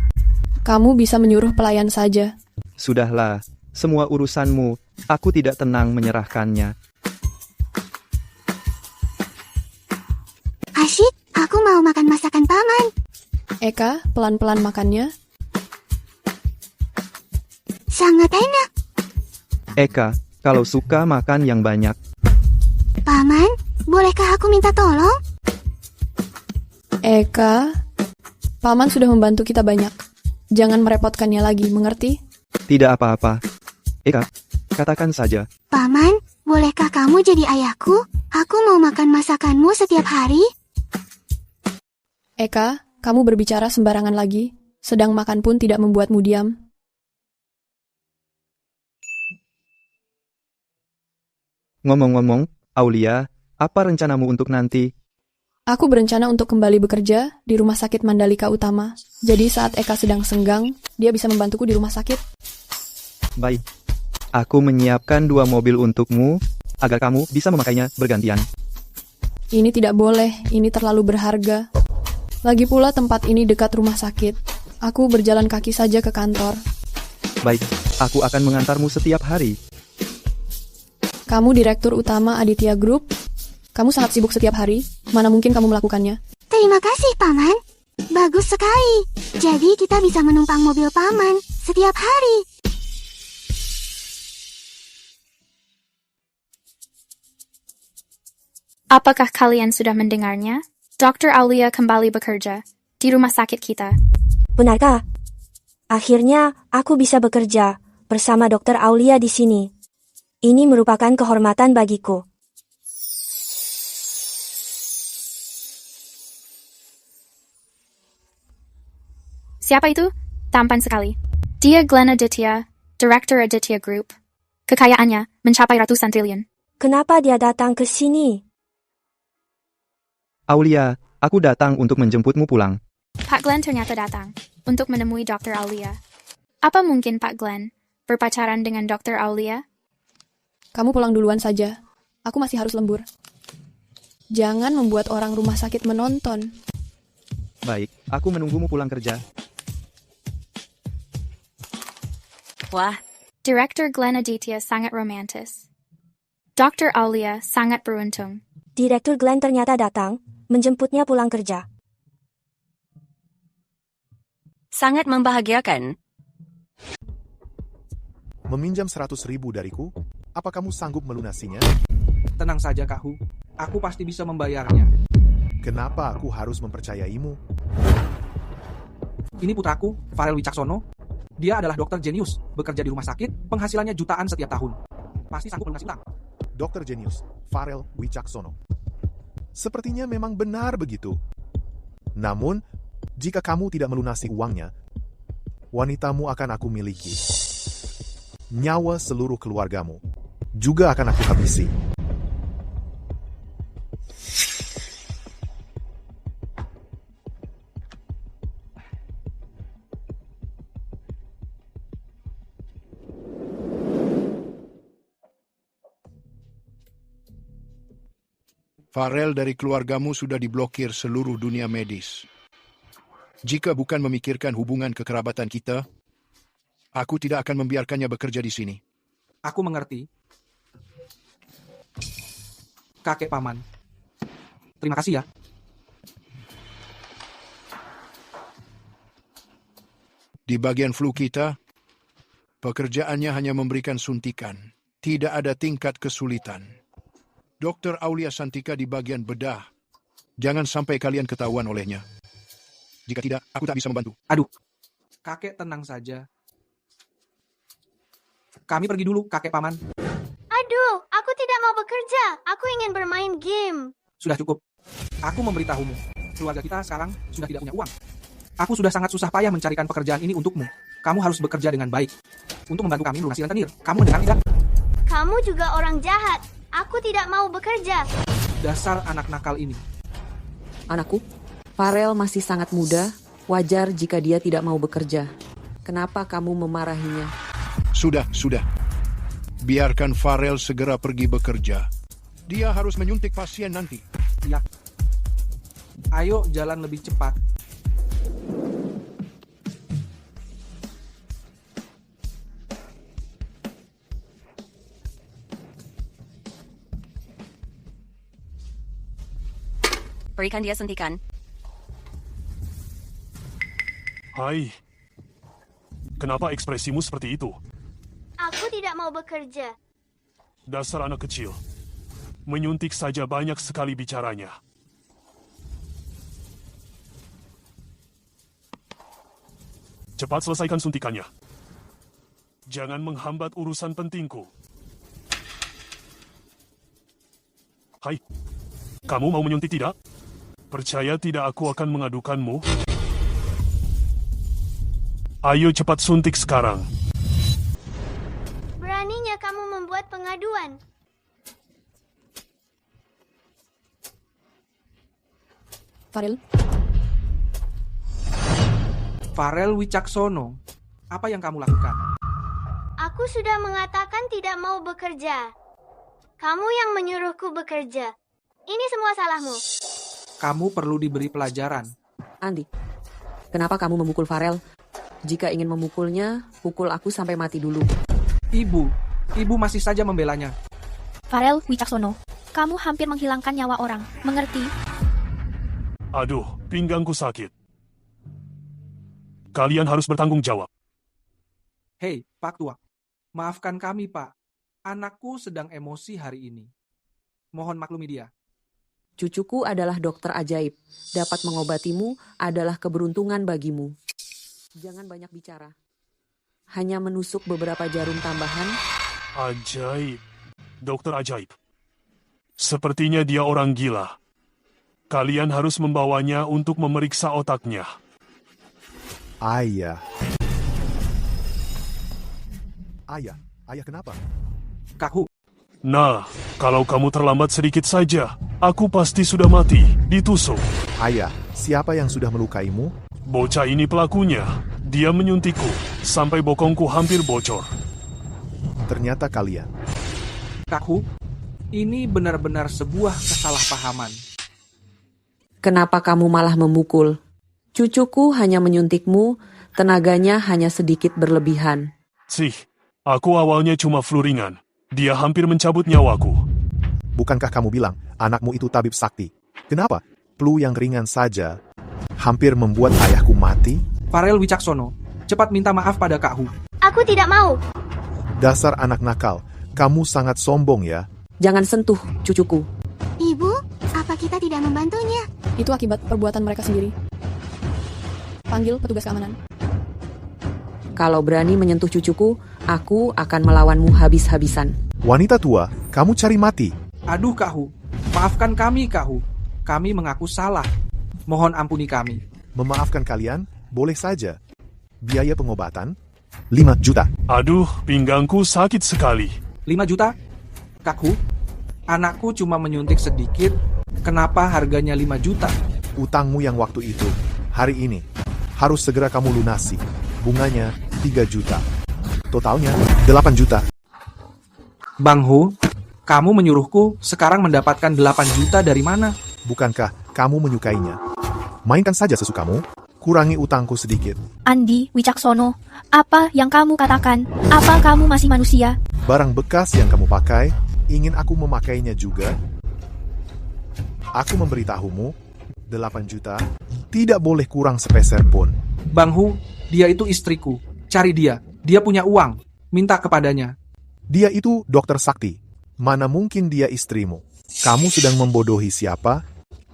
Kamu bisa menyuruh pelayan saja. Sudahlah, semua urusanmu, aku tidak tenang menyerahkannya. Asyik, aku mau makan masakan paman. Eka, pelan-pelan makannya. Sangat enak. Eka, kalau suka makan yang banyak. Paman, bolehkah aku minta tolong? Eka, paman sudah membantu kita banyak. Jangan merepotkannya lagi, mengerti? Tidak apa-apa. Eka, katakan saja. Paman, bolehkah kamu jadi ayahku? Aku mau makan masakanmu setiap hari. Eka, kamu berbicara sembarangan lagi. Sedang makan pun tidak membuatmu diam. Ngomong-ngomong, Aulia, apa rencanamu untuk nanti? Aku berencana untuk kembali bekerja di Rumah Sakit Mandalika Utama. Jadi saat Eka sedang senggang, dia bisa membantuku di rumah sakit. Baik. Aku menyiapkan 2 mobil untukmu, agar kamu bisa memakainya bergantian. Ini tidak boleh, ini terlalu berharga. Lagi pula tempat ini dekat rumah sakit. Aku berjalan kaki saja ke kantor. Baik, aku akan mengantarmu setiap hari. Kamu Direktur Utama Aditya Group. Kamu sangat sibuk setiap hari. Mana mungkin kamu melakukannya? Terima kasih, Paman. Bagus sekali. Jadi kita bisa menumpang mobil Paman setiap hari. Apakah kalian sudah mendengarnya? Dr. Aulia kembali bekerja di rumah sakit kita. Benarkah? Akhirnya aku bisa bekerja bersama Dr. Aulia di sini. Ini merupakan kehormatan bagiku. Siapa itu? Tampan sekali. Dia Glenn Aditya, Director Aditya Group. Kekayaannya mencapai ratusan triliun. Kenapa dia datang ke sini? Aulia, aku datang untuk menjemputmu pulang. Pak Glenn ternyata datang untuk menemui Dr. Aulia. Apa mungkin Pak Glenn berpacaran dengan Dr. Aulia? Kamu pulang duluan saja. Aku masih harus lembur. Jangan membuat orang rumah sakit menonton. Baik, aku menunggumu pulang kerja. Wah, Director Glenn Aditya sangat romantis. Dr. Aulia sangat beruntung. Direktur Glenn ternyata datang menjemputnya pulang kerja. Sangat membahagiakan. Meminjam 100.000 dariku? Apa kamu sanggup melunasinya? Tenang saja, Kak Hu. Aku pasti bisa membayarnya. Kenapa aku harus mempercayaimu? Ini putraku, Farel Wicaksono. Dia adalah dokter jenius, bekerja di rumah sakit, penghasilannya jutaan setiap tahun. Pasti sanggup melunasi utang. Dokter jenius, Farel Wicaksono. Sepertinya memang benar begitu. Namun, jika kamu tidak melunasi uangnya, wanitamu akan aku miliki. Nyawa seluruh keluargamu juga akan aku habisi. Farel dari keluargamu sudah diblokir seluruh dunia medis. Jika bukan memikirkan hubungan kekerabatan kita, aku tidak akan membiarkannya bekerja di sini. Aku mengerti. Kakek paman. Terima kasih ya. Di bagian flu kita, pekerjaannya hanya memberikan suntikan. Tidak ada tingkat kesulitan. Dr. Aulia Santika di bagian bedah. Jangan sampai kalian ketahuan olehnya. Jika tidak, aku tak bisa membantu. Aduh, kakek tenang saja. Kami pergi dulu, kakek paman. Aduh, aku tidak mau bekerja. Aku ingin bermain game. Sudah cukup. Aku memberitahumu. Keluarga kita sekarang sudah tidak punya uang. Aku sudah sangat susah payah mencarikan pekerjaan ini untukmu. Kamu harus bekerja dengan baik. Untuk membantu kami melunasi rentenir. Kamu mendengar tidak? Kamu juga orang jahat. Aku tidak mau bekerja. Dasar anak nakal ini. Anakku, Farel masih sangat muda. Wajar jika dia tidak mau bekerja. Kenapa kamu memarahinya? Sudah. Biarkan Farel segera pergi bekerja. Dia harus menyuntik pasien nanti. Ya. Ayo jalan lebih cepat. Berikan dia suntikan. Hai. Kenapa ekspresimu seperti itu? Aku tidak mau bekerja. Dasar anak kecil. Menyuntik saja banyak sekali bicaranya. Cepat selesaikan suntikannya. Jangan menghambat urusan pentingku. Hai. Kamu mau menyuntik tidak? Percaya tidak aku akan mengadukanmu? Ayo cepat suntik sekarang. Beraninya kamu membuat pengaduan. Farel Wicaksono, apa yang kamu lakukan? Aku sudah mengatakan tidak mau bekerja. Kamu yang menyuruhku bekerja. Ini semua salahmu. Kamu perlu diberi pelajaran. Andi, kenapa kamu memukul Farel? Jika ingin memukulnya, pukul aku sampai mati dulu. Ibu masih saja membelanya. Farel Wicaksono, kamu hampir menghilangkan nyawa orang, mengerti? Aduh, pinggangku sakit. Kalian harus bertanggung jawab. Hei, Pak Tua. Maafkan kami, Pak. Anakku sedang emosi hari ini. Mohon maklumi dia. Cucuku adalah dokter ajaib. Dapat mengobatimu adalah keberuntungan bagimu. Jangan banyak bicara. Hanya menusuk beberapa jarum tambahan. Ajaib. Dokter ajaib. Sepertinya dia orang gila. Kalian harus membawanya untuk memeriksa otaknya. Ayah kenapa? Kahu. Nah, kalau kamu terlambat sedikit saja, aku pasti sudah mati, ditusuk. Ayah, siapa yang sudah melukaimu? Bocah ini pelakunya. Dia menyuntikku, sampai bokongku hampir bocor. Ternyata kalian. Kahu, ini benar-benar sebuah kesalahpahaman. Kenapa kamu malah memukul? Cucuku hanya menyuntikmu, tenaganya hanya sedikit berlebihan. Aku awalnya cuma flu ringan. Dia hampir mencabut nyawaku. Bukankah kamu bilang anakmu itu tabib sakti? Kenapa? Flu yang ringan saja hampir membuat ayahku mati? Farel Wicaksono, cepat minta maaf pada Kak Hu. Aku tidak mau. Dasar anak nakal, kamu sangat sombong ya. Jangan sentuh cucuku. Ibu, apa kita tidak membantunya? Itu akibat perbuatan mereka sendiri. Panggil petugas keamanan. Kalau berani menyentuh cucuku, aku akan melawanmu habis-habisan. Wanita tua, kamu cari mati. Aduh Kak Hu, maafkan kami Kak Hu. Kami mengaku salah. Mohon ampuni kami. Memaafkan kalian, boleh saja. Biaya pengobatan, 5 juta. Aduh, pinggangku sakit sekali. 5 juta? Kak Hu, anakku cuma menyuntik sedikit. Kenapa harganya 5 juta? Utangmu yang waktu itu, hari ini, harus segera kamu lunasi. Bunganya 3 juta. Totalnya 8 juta. Bang Hu, Kamu menyuruhku sekarang mendapatkan 8 juta dari mana? Bukankah kamu menyukainya? Mainkan saja sesukamu, kurangi utangku sedikit. Andi Wicaksono, apa yang kamu katakan? Apa kamu masih manusia? Barang bekas yang kamu pakai, ingin aku memakainya juga? Aku memberitahumu, 8 juta, tidak boleh kurang sepeser pun. Bang Hu, dia itu istriku. Cari dia. Dia punya uang. Minta kepadanya. Dia itu Dokter Sakti. Mana mungkin dia istrimu? Kamu sedang membodohi siapa?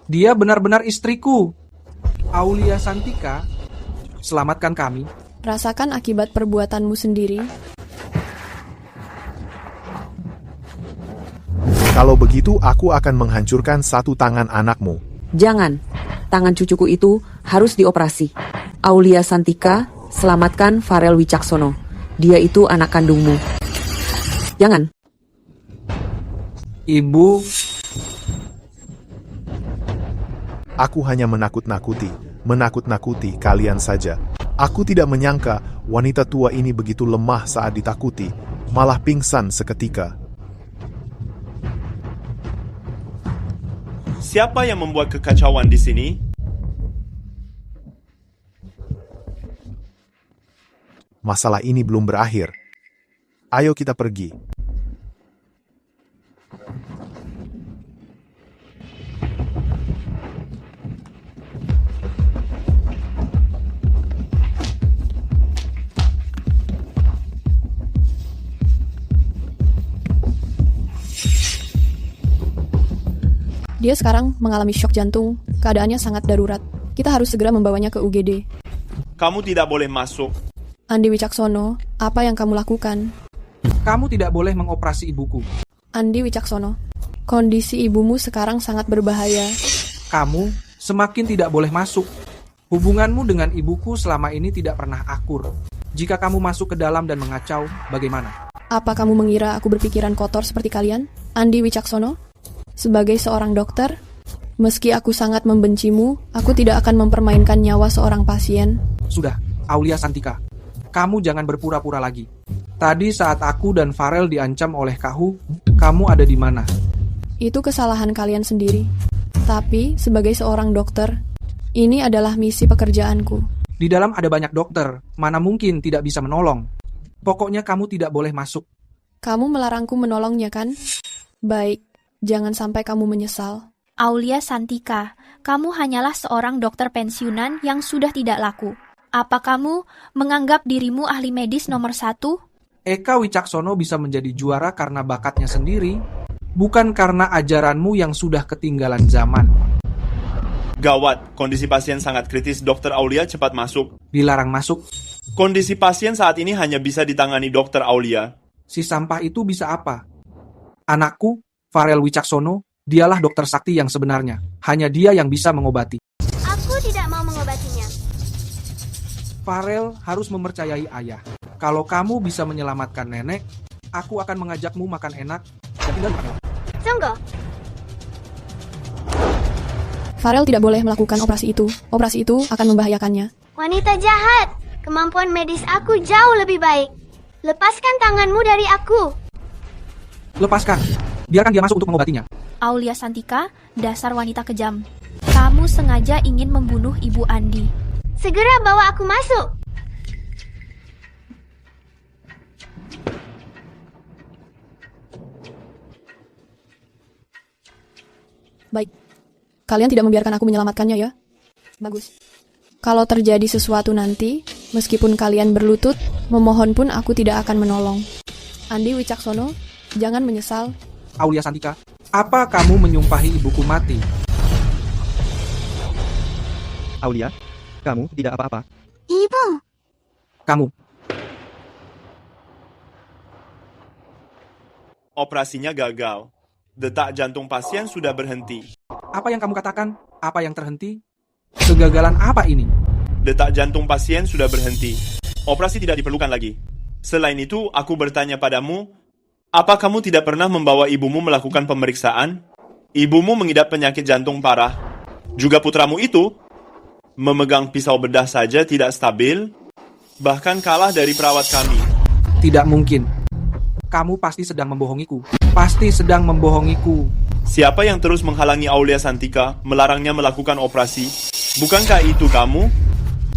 Dia benar-benar istriku. Aulia Santika, selamatkan kami. Rasakan akibat perbuatanmu sendiri. Kalau begitu, aku akan menghancurkan satu tangan anakmu. Jangan, tangan cucuku itu harus dioperasi. Aulia Santika, selamatkan Farel Wicaksono. Dia itu anak kandungmu. Jangan. Ibu. Aku hanya menakut-nakuti kalian saja. Aku tidak menyangka wanita tua ini begitu lemah saat ditakuti, malah pingsan seketika. Siapa yang membuat kekacauan di sini? Masalah ini belum berakhir. Ayo kita pergi. Dia sekarang mengalami syok jantung. Keadaannya sangat darurat. Kita harus segera membawanya ke UGD. Kamu tidak boleh masuk. Andi Wicaksono, apa yang kamu lakukan? Kamu tidak boleh mengoperasi ibuku. Andi Wicaksono, kondisi ibumu sekarang sangat berbahaya. Kamu semakin tidak boleh masuk. Hubunganmu dengan ibuku selama ini tidak pernah akur. Jika kamu masuk ke dalam dan mengacau, bagaimana? Apa kamu mengira aku berpikiran kotor seperti kalian? Andi Wicaksono? Sebagai seorang dokter, meski aku sangat membencimu, aku tidak akan mempermainkan nyawa seorang pasien. Sudah, Aulia Santika. Kamu jangan berpura-pura lagi. Tadi saat aku dan Farel diancam oleh Kahu, kamu ada di mana? Itu kesalahan kalian sendiri. Tapi, sebagai seorang dokter, ini adalah misi pekerjaanku. Di dalam ada banyak dokter, mana mungkin tidak bisa menolong. Pokoknya kamu tidak boleh masuk. Kamu melarangku menolongnya, kan? Baik. Jangan sampai kamu menyesal. Aulia Santika, kamu hanyalah seorang dokter pensiunan yang sudah tidak laku. Apa kamu menganggap dirimu ahli medis nomor 1? Eka Wicaksono bisa menjadi juara karena bakatnya sendiri, bukan karena ajaranmu yang sudah ketinggalan zaman. Gawat, kondisi pasien sangat kritis. Dokter Aulia cepat masuk. Dilarang masuk. Kondisi pasien saat ini hanya bisa ditangani Dokter Aulia. Si sampah itu bisa apa? Anakku, Farel Wicaksono, dialah dokter sakti yang sebenarnya. Hanya dia yang bisa mengobati. Aku tidak mau mengobatinya. Farel harus mempercayai ayah. Kalau kamu bisa menyelamatkan nenek, aku akan mengajakmu makan enak dan tinggal di Farel. Tunggu. Farel tidak boleh melakukan operasi itu. Operasi itu akan membahayakannya. Wanita jahat, kemampuan medis aku jauh lebih baik. Lepaskan tanganmu dari aku. Lepaskan. Biarkan dia masuk untuk mengobatinya. Aulia Santika, dasar wanita kejam. Kamu sengaja ingin membunuh Ibu Andi. Segera bawa aku masuk. Baik. Kalian tidak membiarkan aku menyelamatkannya, ya? Bagus. Kalau terjadi sesuatu nanti, meskipun kalian berlutut, memohon pun aku tidak akan menolong. Andi Wicaksono, jangan menyesal. Aulia Santika, apa kamu menyumpahi ibuku mati? Aulia, kamu tidak apa-apa. Ibu. Kamu. Operasinya gagal. Detak jantung pasien sudah berhenti. Apa yang kamu katakan? Apa yang terhenti? Kegagalan apa ini? Detak jantung pasien sudah berhenti. Operasi tidak diperlukan lagi. Selain itu, aku bertanya padamu, apa kamu tidak pernah membawa ibumu melakukan pemeriksaan? Ibumu mengidap penyakit jantung parah. Juga putramu itu memegang pisau bedah saja tidak stabil, bahkan kalah dari perawat kami. Tidak mungkin. Kamu pasti sedang membohongiku. pasti sedang membohongiku. Siapa yang terus menghalangi Aulia Santika, melarangnya melakukan operasi? Bukankah itu kamu?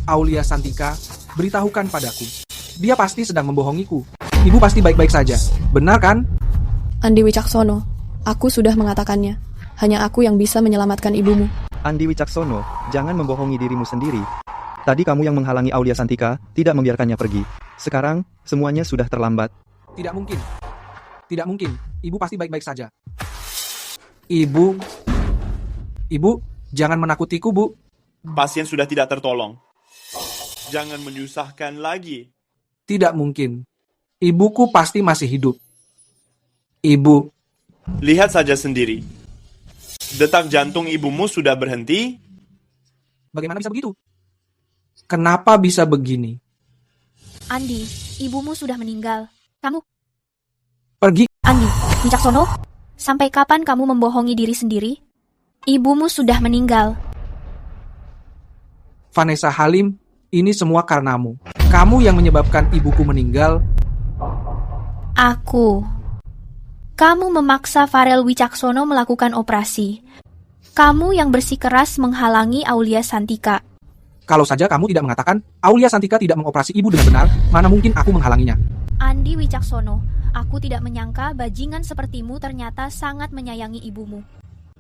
Aulia Santika, beritahukan padaku. Dia pasti sedang membohongiku. Ibu pasti baik-baik saja. Benar kan? Andi Wicaksono, aku sudah mengatakannya. Hanya aku yang bisa menyelamatkan ibumu. Andi Wicaksono, jangan membohongi dirimu sendiri. Tadi kamu yang menghalangi Aulia Santika, tidak membiarkannya pergi. Sekarang, semuanya sudah terlambat. Tidak mungkin. Tidak mungkin. Ibu pasti baik-baik saja. Ibu, jangan menakutiku, Bu. Pasien sudah tidak tertolong. Jangan menyusahkan lagi. Tidak mungkin. Ibuku pasti masih hidup. Ibu. Lihat saja sendiri. Detak jantung ibumu sudah berhenti. Bagaimana bisa begitu? Kenapa bisa begini? Andi, ibumu sudah meninggal. Kamu pergi. Andi Wicaksono, sampai kapan kamu membohongi diri sendiri? Ibumu sudah meninggal. Vanessa Halim, ini semua karenamu. Kamu yang menyebabkan ibuku meninggal. Aku. Kamu memaksa Farel Wicaksono melakukan operasi. Kamu yang bersikeras menghalangi Aulia Santika. Kalau saja kamu tidak mengatakan, Aulia Santika tidak mengoperasi ibu dengan benar, mana mungkin aku menghalanginya. Andi Wicaksono, aku tidak menyangka bajingan sepertimu ternyata sangat menyayangi ibumu.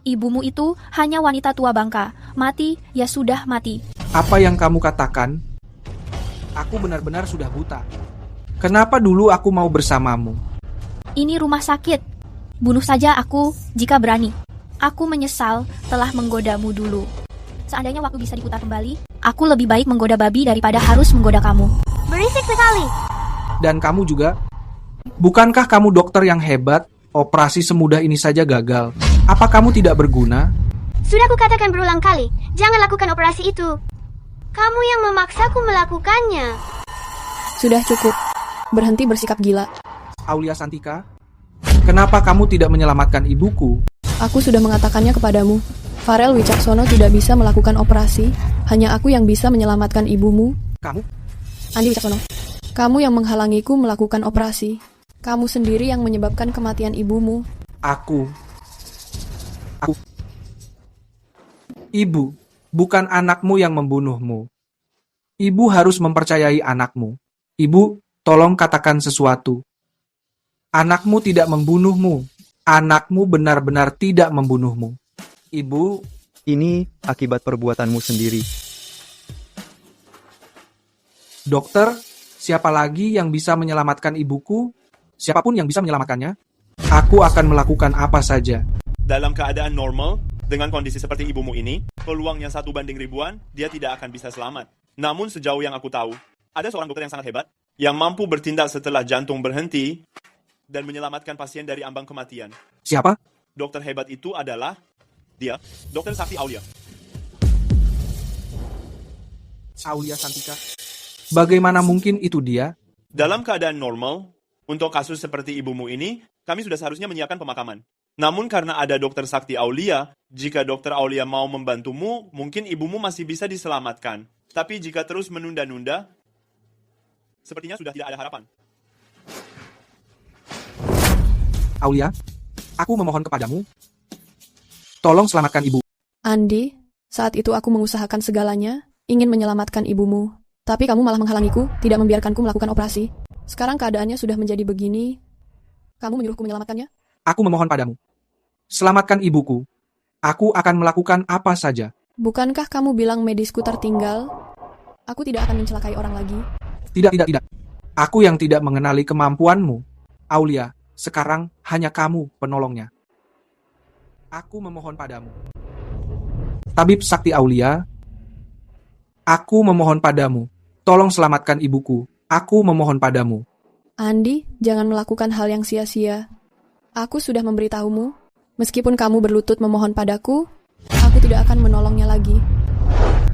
Ibumu itu hanya wanita tua bangka. Mati, ya sudah mati. Apa yang kamu katakan? Aku benar-benar sudah buta. Kenapa dulu aku mau bersamamu? Ini rumah sakit. Bunuh saja aku jika berani. Aku menyesal telah menggodamu dulu. Seandainya waktu bisa diputar kembali, aku lebih baik menggoda babi daripada harus menggoda kamu. Berisik sekali. Dan kamu juga. Bukankah kamu dokter yang hebat? Operasi semudah ini saja gagal. Apa kamu tidak berguna? Sudah kukatakan berulang kali, jangan lakukan operasi itu. Kamu yang memaksaku melakukannya. Sudah cukup. Berhenti bersikap gila. Aulia Santika, kenapa kamu tidak menyelamatkan ibuku? Aku sudah mengatakannya kepadamu. Farel Wicaksono tidak bisa melakukan operasi. Hanya aku yang bisa menyelamatkan ibumu. Kamu? Andi Wicaksono, kamu yang menghalangiku melakukan operasi. Kamu sendiri yang menyebabkan kematian ibumu. Aku. Ibu, bukan anakmu yang membunuhmu. Ibu harus mempercayai anakmu. Ibu, tolong katakan sesuatu. Anakmu tidak membunuhmu. Anakmu benar-benar tidak membunuhmu. Ibu, ini akibat perbuatanmu sendiri. Dokter, siapa lagi yang bisa menyelamatkan ibuku? Siapapun yang bisa menyelamatkannya, aku akan melakukan apa saja. Dalam keadaan normal, dengan kondisi seperti ibumu ini, peluangnya 1:1000, dia tidak akan bisa selamat. Namun sejauh yang aku tahu, ada seorang dokter yang sangat hebat, yang mampu bertindak setelah jantung berhenti, dan menyelamatkan pasien dari ambang kematian. Siapa? Dokter hebat itu adalah dia, Dr. Sakti Aulia. Aulia Santika. Bagaimana mungkin itu dia? Dalam keadaan normal, untuk kasus seperti ibumu ini, kami sudah seharusnya menyiapkan pemakaman. Namun karena ada Dr. Sakti Aulia, jika Dr. Aulia mau membantumu, mungkin ibumu masih bisa diselamatkan. Tapi jika terus menunda-nunda, sepertinya sudah tidak ada harapan. Aulia, aku memohon kepadamu. Tolong selamatkan ibu. Andi, saat itu aku mengusahakan segalanya, ingin menyelamatkan ibumu. Tapi kamu malah menghalangiku, tidak membiarkanku melakukan operasi. Sekarang keadaannya sudah menjadi begini. Kamu menyuruhku menyelamatkannya? Aku memohon padamu. Selamatkan ibuku. Aku akan melakukan apa saja. Bukankah kamu bilang medisku tertinggal? Aku tidak akan mencelakai orang lagi. Tidak. Aku yang tidak mengenali kemampuanmu. Aulia, sekarang hanya kamu penolongnya. Aku memohon padamu. Tabib Sakti Aulia, aku memohon padamu. Tolong selamatkan ibuku. Aku memohon padamu. Andi, jangan melakukan hal yang sia-sia. Aku sudah memberitahumu. Meskipun kamu berlutut memohon padaku, aku tidak akan menolongnya lagi.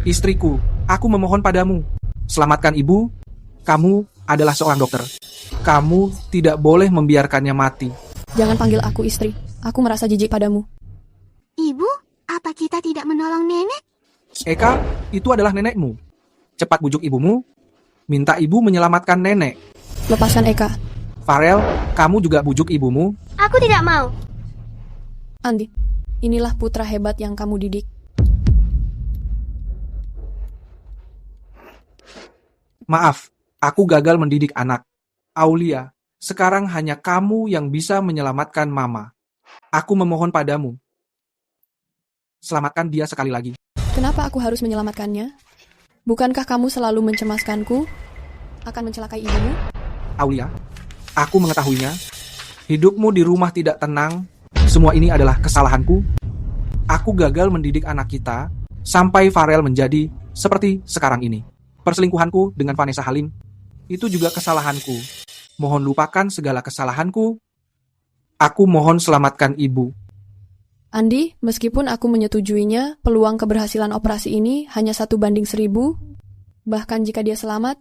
Istriku, aku memohon padamu. Selamatkan ibu. Kamu adalah seorang dokter. Kamu tidak boleh membiarkannya mati. Jangan panggil aku istri. Aku merasa jijik padamu. Ibu, apa kita tidak menolong nenek? Eka, itu adalah nenekmu. Cepat bujuk ibumu. Minta ibu menyelamatkan nenek. Lepaskan Eka. Farel, kamu juga bujuk ibumu. Aku tidak mau. Andi, inilah putra hebat yang kamu didik. Maaf, aku gagal mendidik anak. Aulia, sekarang hanya kamu yang bisa menyelamatkan Mama. Aku memohon padamu. Selamatkan dia sekali lagi. Kenapa aku harus menyelamatkannya? Bukankah kamu selalu mencemaskanku akan mencelakai ibumu? Aulia, aku mengetahuinya. Hidupmu di rumah tidak tenang. Semua ini adalah kesalahanku. Aku gagal mendidik anak kita sampai Farel menjadi seperti sekarang ini. Perselingkuhanku dengan Vanessa Halim itu juga kesalahanku. Mohon lupakan segala kesalahanku. Aku mohon selamatkan ibu. Andi, meskipun aku menyetujuinya, peluang keberhasilan operasi ini hanya 1:1000. Bahkan jika dia selamat,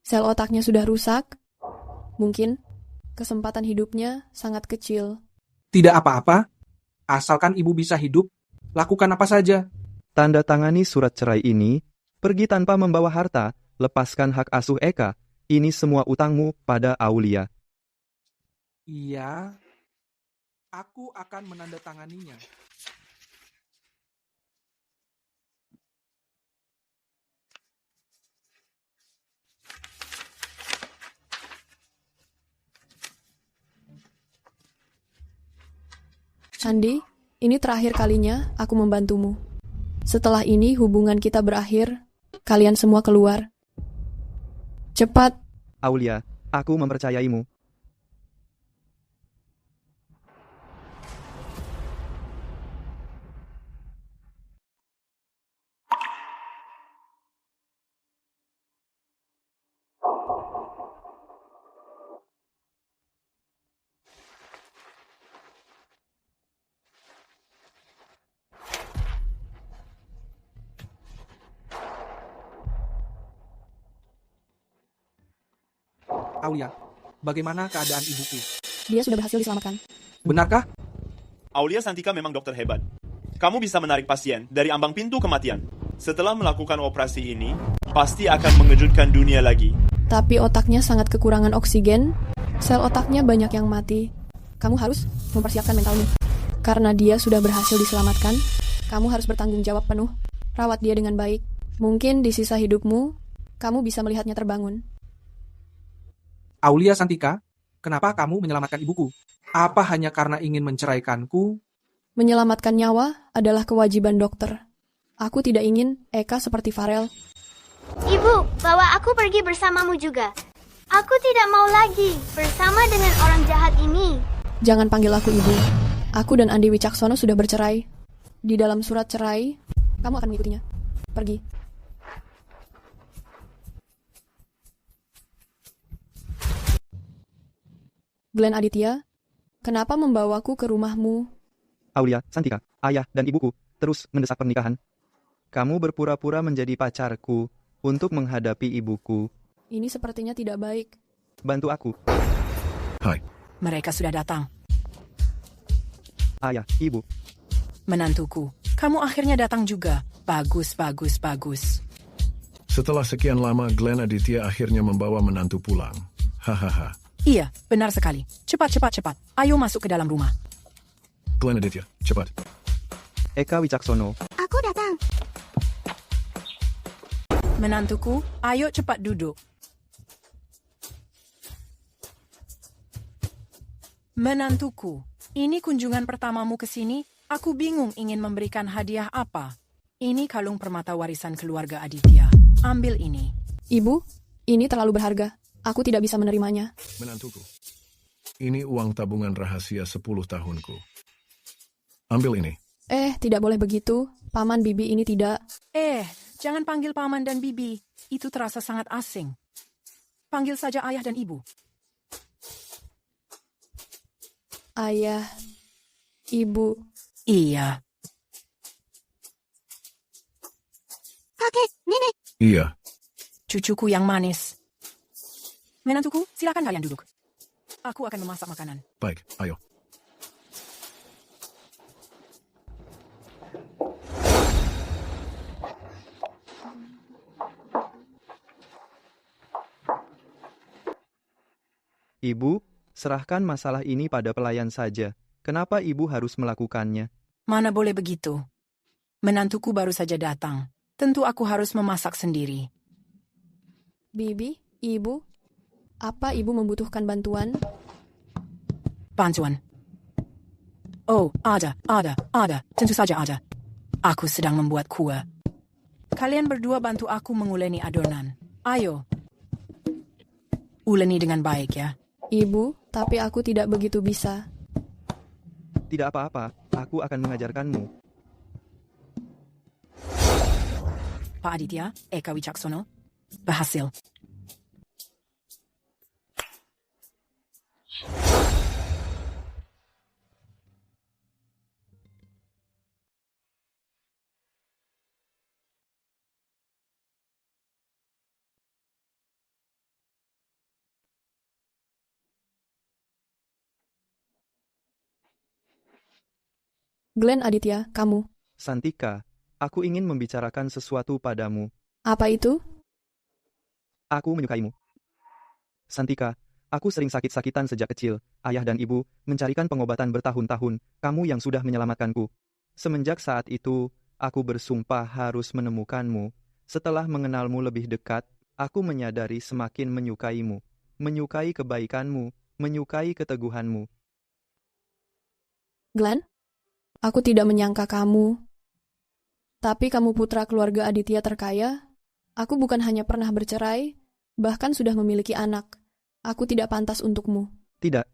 sel otaknya sudah rusak. Mungkin kesempatan hidupnya sangat kecil. Tidak apa-apa, asalkan ibu bisa hidup, lakukan apa saja. Tanda tangani surat cerai ini, pergi tanpa membawa harta, lepaskan hak asuh Eka. Ini semua utangmu pada Aulia. Iya, aku akan menandatanganinya. Andi, ini terakhir kalinya aku membantumu. Setelah ini hubungan kita berakhir, kalian semua keluar. Cepat. Aulia, aku mempercayaimu. Aulia, bagaimana keadaan ibuku? Dia sudah berhasil diselamatkan. Benarkah? Aulia Santika memang dokter hebat. Kamu bisa menarik pasien dari ambang pintu kematian. Setelah melakukan operasi ini, pasti akan mengejutkan dunia lagi. Tapi otaknya sangat kekurangan oksigen, sel otaknya banyak yang mati. Kamu harus mempersiapkan mentalmu. Karena dia sudah berhasil diselamatkan, kamu harus bertanggung jawab penuh. Rawat dia dengan baik. Mungkin di sisa hidupmu, kamu bisa melihatnya terbangun. Aulia Santika, kenapa kamu menyelamatkan ibuku? Apa hanya karena ingin menceraikanku? Menyelamatkan nyawa adalah kewajiban dokter. Aku tidak ingin Eka seperti Farel. Ibu, bawa aku pergi bersamamu juga. Aku tidak mau lagi bersama dengan orang jahat ini. Jangan panggil aku ibu. Aku dan Andi Wicaksono sudah bercerai. Di dalam surat cerai, kamu akan mengikutinya. Pergi. Glenn Aditya, kenapa membawaku ke rumahmu? Aulia, Santika, ayah dan ibuku terus mendesak pernikahan. Kamu berpura-pura menjadi pacarku untuk menghadapi ibuku. Ini sepertinya tidak baik. Bantu aku. Hai. Mereka sudah datang. Ayah, ibu. Menantuku, kamu akhirnya datang juga. Bagus, bagus, bagus. Setelah sekian lama, Glenn Aditya akhirnya membawa menantu pulang. Hahaha. Iya, benar sekali. Cepat, cepat, cepat. Ayo masuk ke dalam rumah. Glenn Aditya, cepat. Eka Wicaksono. Aku datang. Menantuku, ayo cepat duduk. Menantuku, ini kunjungan pertamamu ke sini. Aku bingung ingin memberikan hadiah apa. Ini kalung permata warisan keluarga Aditya. Ambil ini. Ibu, ini terlalu berharga. Aku tidak bisa menerimanya. Menantuku, ini uang tabungan rahasia 10 tahunku. Ambil ini. Tidak boleh begitu. Paman Bibi ini tidak. Jangan panggil paman dan bibi. Itu terasa sangat asing. Panggil saja ayah dan ibu. Ayah, ibu. Iya. Kakek, nenek. Iya. Cucuku yang manis. Menantuku, silakan kalian duduk. Aku akan memasak makanan. Baik, ayo. Ibu, Serahkan masalah ini pada pelayan saja. Kenapa ibu harus melakukannya? Mana boleh begitu. Menantuku baru saja datang. Tentu aku harus memasak sendiri. Bibi, ibu, apa ibu membutuhkan bantuan? Bantuan. Oh, ada. Tentu saja ada. Aku sedang membuat kue. Kalian berdua bantu aku menguleni adonan. Ayo. Uleni dengan baik ya. Ibu, tapi aku tidak begitu bisa. Tidak apa-apa, aku akan mengajarkanmu. Pak Aditya, Eka Wicaksono, berhasil. Glenn Aditya, kamu. Santika, aku ingin membicarakan sesuatu padamu. Apa itu? Aku menyukaimu. Santika, aku sering sakit-sakitan sejak kecil. Ayah dan ibu mencarikan pengobatan bertahun-tahun. Kamu yang sudah menyelamatkanku. Semenjak saat itu, aku bersumpah harus menemukanmu. Setelah mengenalmu lebih dekat, aku menyadari semakin menyukaimu. Menyukai kebaikanmu, menyukai keteguhanmu. Glenn? Aku tidak menyangka kamu. Tapi kamu putra keluarga Aditya terkaya. Aku bukan hanya pernah bercerai, bahkan sudah memiliki anak. Aku tidak pantas untukmu. Tidak.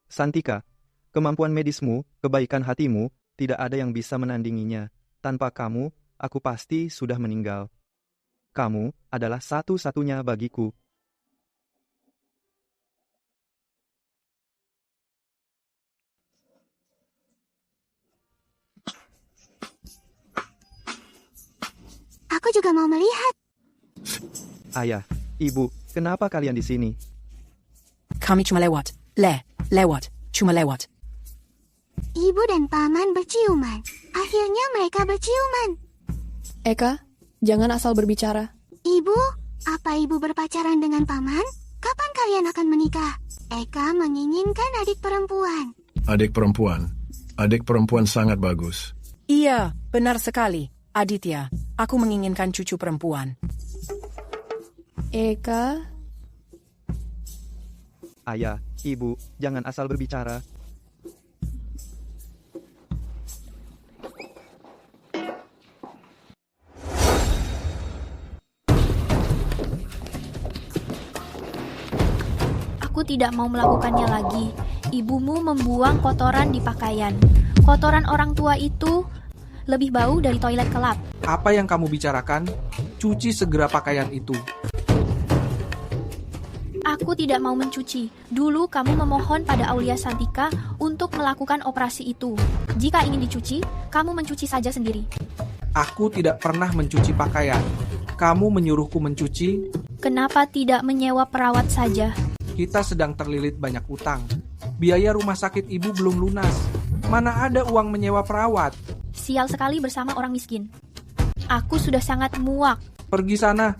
Santika, kemampuan medismu, kebaikan hatimu, tidak ada yang bisa menandinginya. Tanpa kamu, aku pasti sudah meninggal. Kamu adalah satu-satunya bagiku. Aku juga mau melihat. Ayah, ibu, kenapa kalian di sini? Kami cuma lewat. Cuma lewat. Ibu dan paman berciuman. Akhirnya mereka berciuman. Eka, jangan asal berbicara. Ibu, apa ibu berpacaran dengan paman? Kapan kalian akan menikah? Eka menginginkan adik perempuan. Adik perempuan sangat bagus. Iya, benar sekali. Aditya, aku menginginkan cucu perempuan. Eka? Ayah, ibu, jangan asal berbicara. Aku tidak mau melakukannya lagi. Ibumu membuang kotoran di pakaian. Kotoran orang tua itu lebih bau dari toilet kelab. Apa yang kamu bicarakan? Cuci segera pakaian itu. Aku tidak mau mencuci. Dulu kamu memohon pada Aulia Santika untuk melakukan operasi itu. Jika ingin dicuci, kamu mencuci saja sendiri. Aku tidak pernah mencuci pakaian. Kamu menyuruhku mencuci. Kenapa tidak menyewa perawat saja? Kita sedang terlilit banyak utang. Biaya rumah sakit ibu belum lunas. Mana ada uang menyewa perawat? Sial sekali bersama orang miskin. Aku sudah sangat muak. Pergi sana.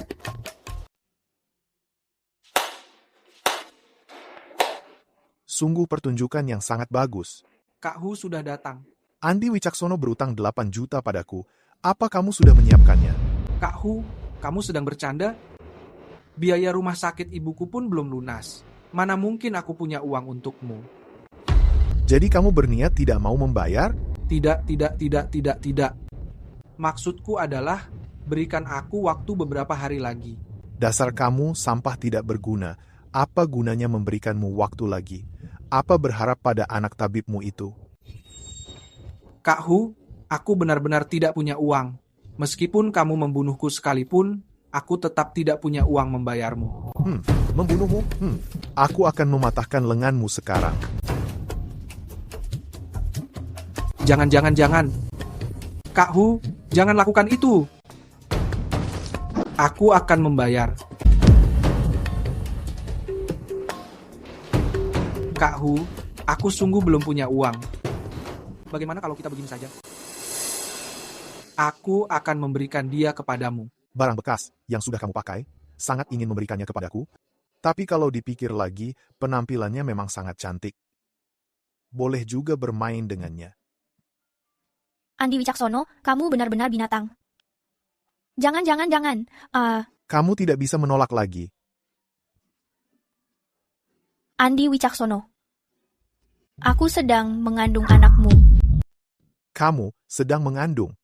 Sungguh pertunjukan yang sangat bagus. Kak Hu sudah datang. Andi Wicaksono berutang 8 juta padaku. Apa kamu sudah menyiapkannya? Kak Hu, kamu sedang bercanda? Biaya rumah sakit ibuku pun belum lunas. Mana mungkin aku punya uang untukmu? Jadi kamu berniat tidak mau membayar? Tidak. Maksudku adalah berikan aku waktu beberapa hari lagi. Dasar kamu sampah tidak berguna. Apa gunanya memberikanmu waktu lagi? Apa berharap pada anak tabibmu itu? Kak Hu, aku benar-benar tidak punya uang. Meskipun kamu membunuhku sekalipun, aku tetap tidak punya uang membayarmu. Membunuhmu? Aku akan mematahkan lenganmu sekarang. Jangan. Kak Hu, jangan lakukan itu. Aku akan membayar. Kak Hu, aku sungguh belum punya uang. Bagaimana kalau kita begini saja? Aku akan memberikan dia kepadamu. Barang bekas yang sudah kamu pakai, sangat ingin memberikannya kepadaku. Tapi kalau dipikir lagi, penampilannya memang sangat cantik. Boleh juga bermain dengannya. Andi Wicaksono, kamu benar-benar binatang. Jangan. Kamu tidak bisa menolak lagi. Andi Wicaksono. Aku sedang mengandung anakmu. Kamu sedang mengandung.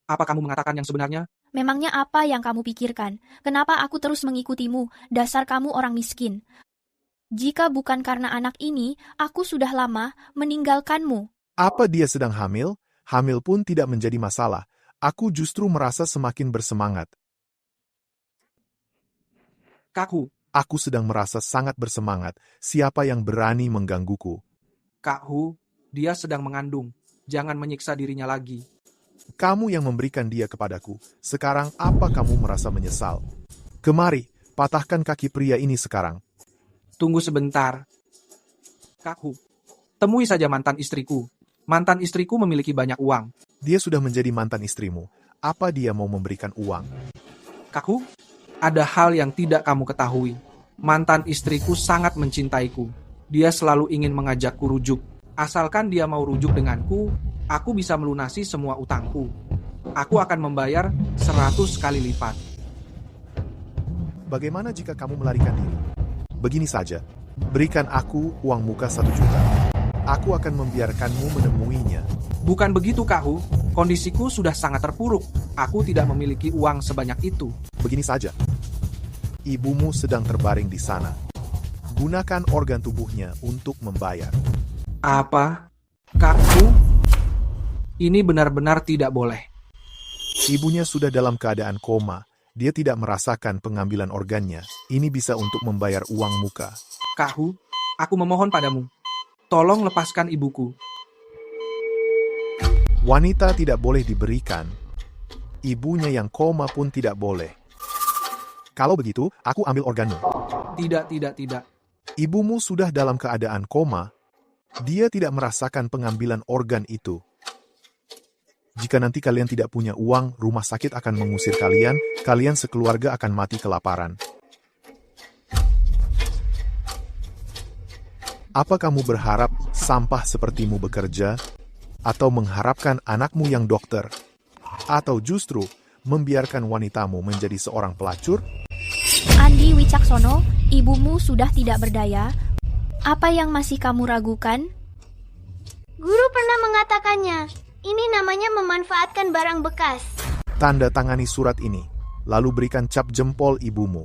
Apa kamu mengatakan yang sebenarnya? Memangnya apa yang kamu pikirkan? Kenapa aku terus mengikutimu? Dasar kamu orang miskin. Jika bukan karena anak ini, aku sudah lama meninggalkanmu. Apa dia sedang hamil? Hamil pun tidak menjadi masalah. Aku justru merasa semakin bersemangat. Aku sedang merasa sangat bersemangat. Siapa yang berani menggangguku? Kak Hu, dia sedang mengandung. Jangan menyiksa dirinya lagi. Kamu yang memberikan dia kepadaku. Sekarang apa kamu merasa menyesal? Kemari, patahkan kaki pria ini sekarang. Tunggu sebentar. Kak Hu, temui saja mantan istriku. Mantan istriku memiliki banyak uang. Dia sudah menjadi mantan istrimu. Apa dia mau memberikan uang? Kak Hu, ada hal yang tidak kamu ketahui. Mantan istriku sangat mencintaiku. Dia selalu ingin mengajakku rujuk. Asalkan dia mau rujuk denganku, aku bisa melunasi semua utangku. Aku akan membayar 100 kali lipat. Bagaimana jika kamu melarikan diri? Begini saja, berikan aku uang muka 1 juta. Aku akan membiarkanmu menemuinya. Bukan begitu, Kak Hu. Kondisiku sudah sangat terpuruk. Aku tidak memiliki uang sebanyak itu. Begini saja. Ibumu sedang terbaring di sana. Gunakan organ tubuhnya untuk membayar. Apa? Kak Hu? Ini benar-benar tidak boleh. Ibunya sudah dalam keadaan koma. Dia tidak merasakan pengambilan organnya. Ini bisa untuk membayar uang muka. Kak Hu, aku memohon padamu. Tolong lepaskan ibuku. Wanita tidak boleh diberikan. Ibunya yang koma pun tidak boleh. Kalau begitu, aku ambil organmu. Tidak. Ibumu sudah dalam keadaan koma. Dia tidak merasakan pengambilan organ itu. Jika nanti kalian tidak punya uang, rumah sakit akan mengusir kalian. Kalian sekeluarga akan mati kelaparan. Apa kamu berharap sampah sepertimu bekerja? Atau mengharapkan anakmu yang dokter? Atau justru membiarkan wanitamu menjadi seorang pelacur? Andi Wicaksono, ibumu sudah tidak berdaya. Apa yang masih kamu ragukan? Guru pernah mengatakannya. Ini namanya memanfaatkan barang bekas. Tanda tangani surat ini, lalu berikan cap jempol ibumu.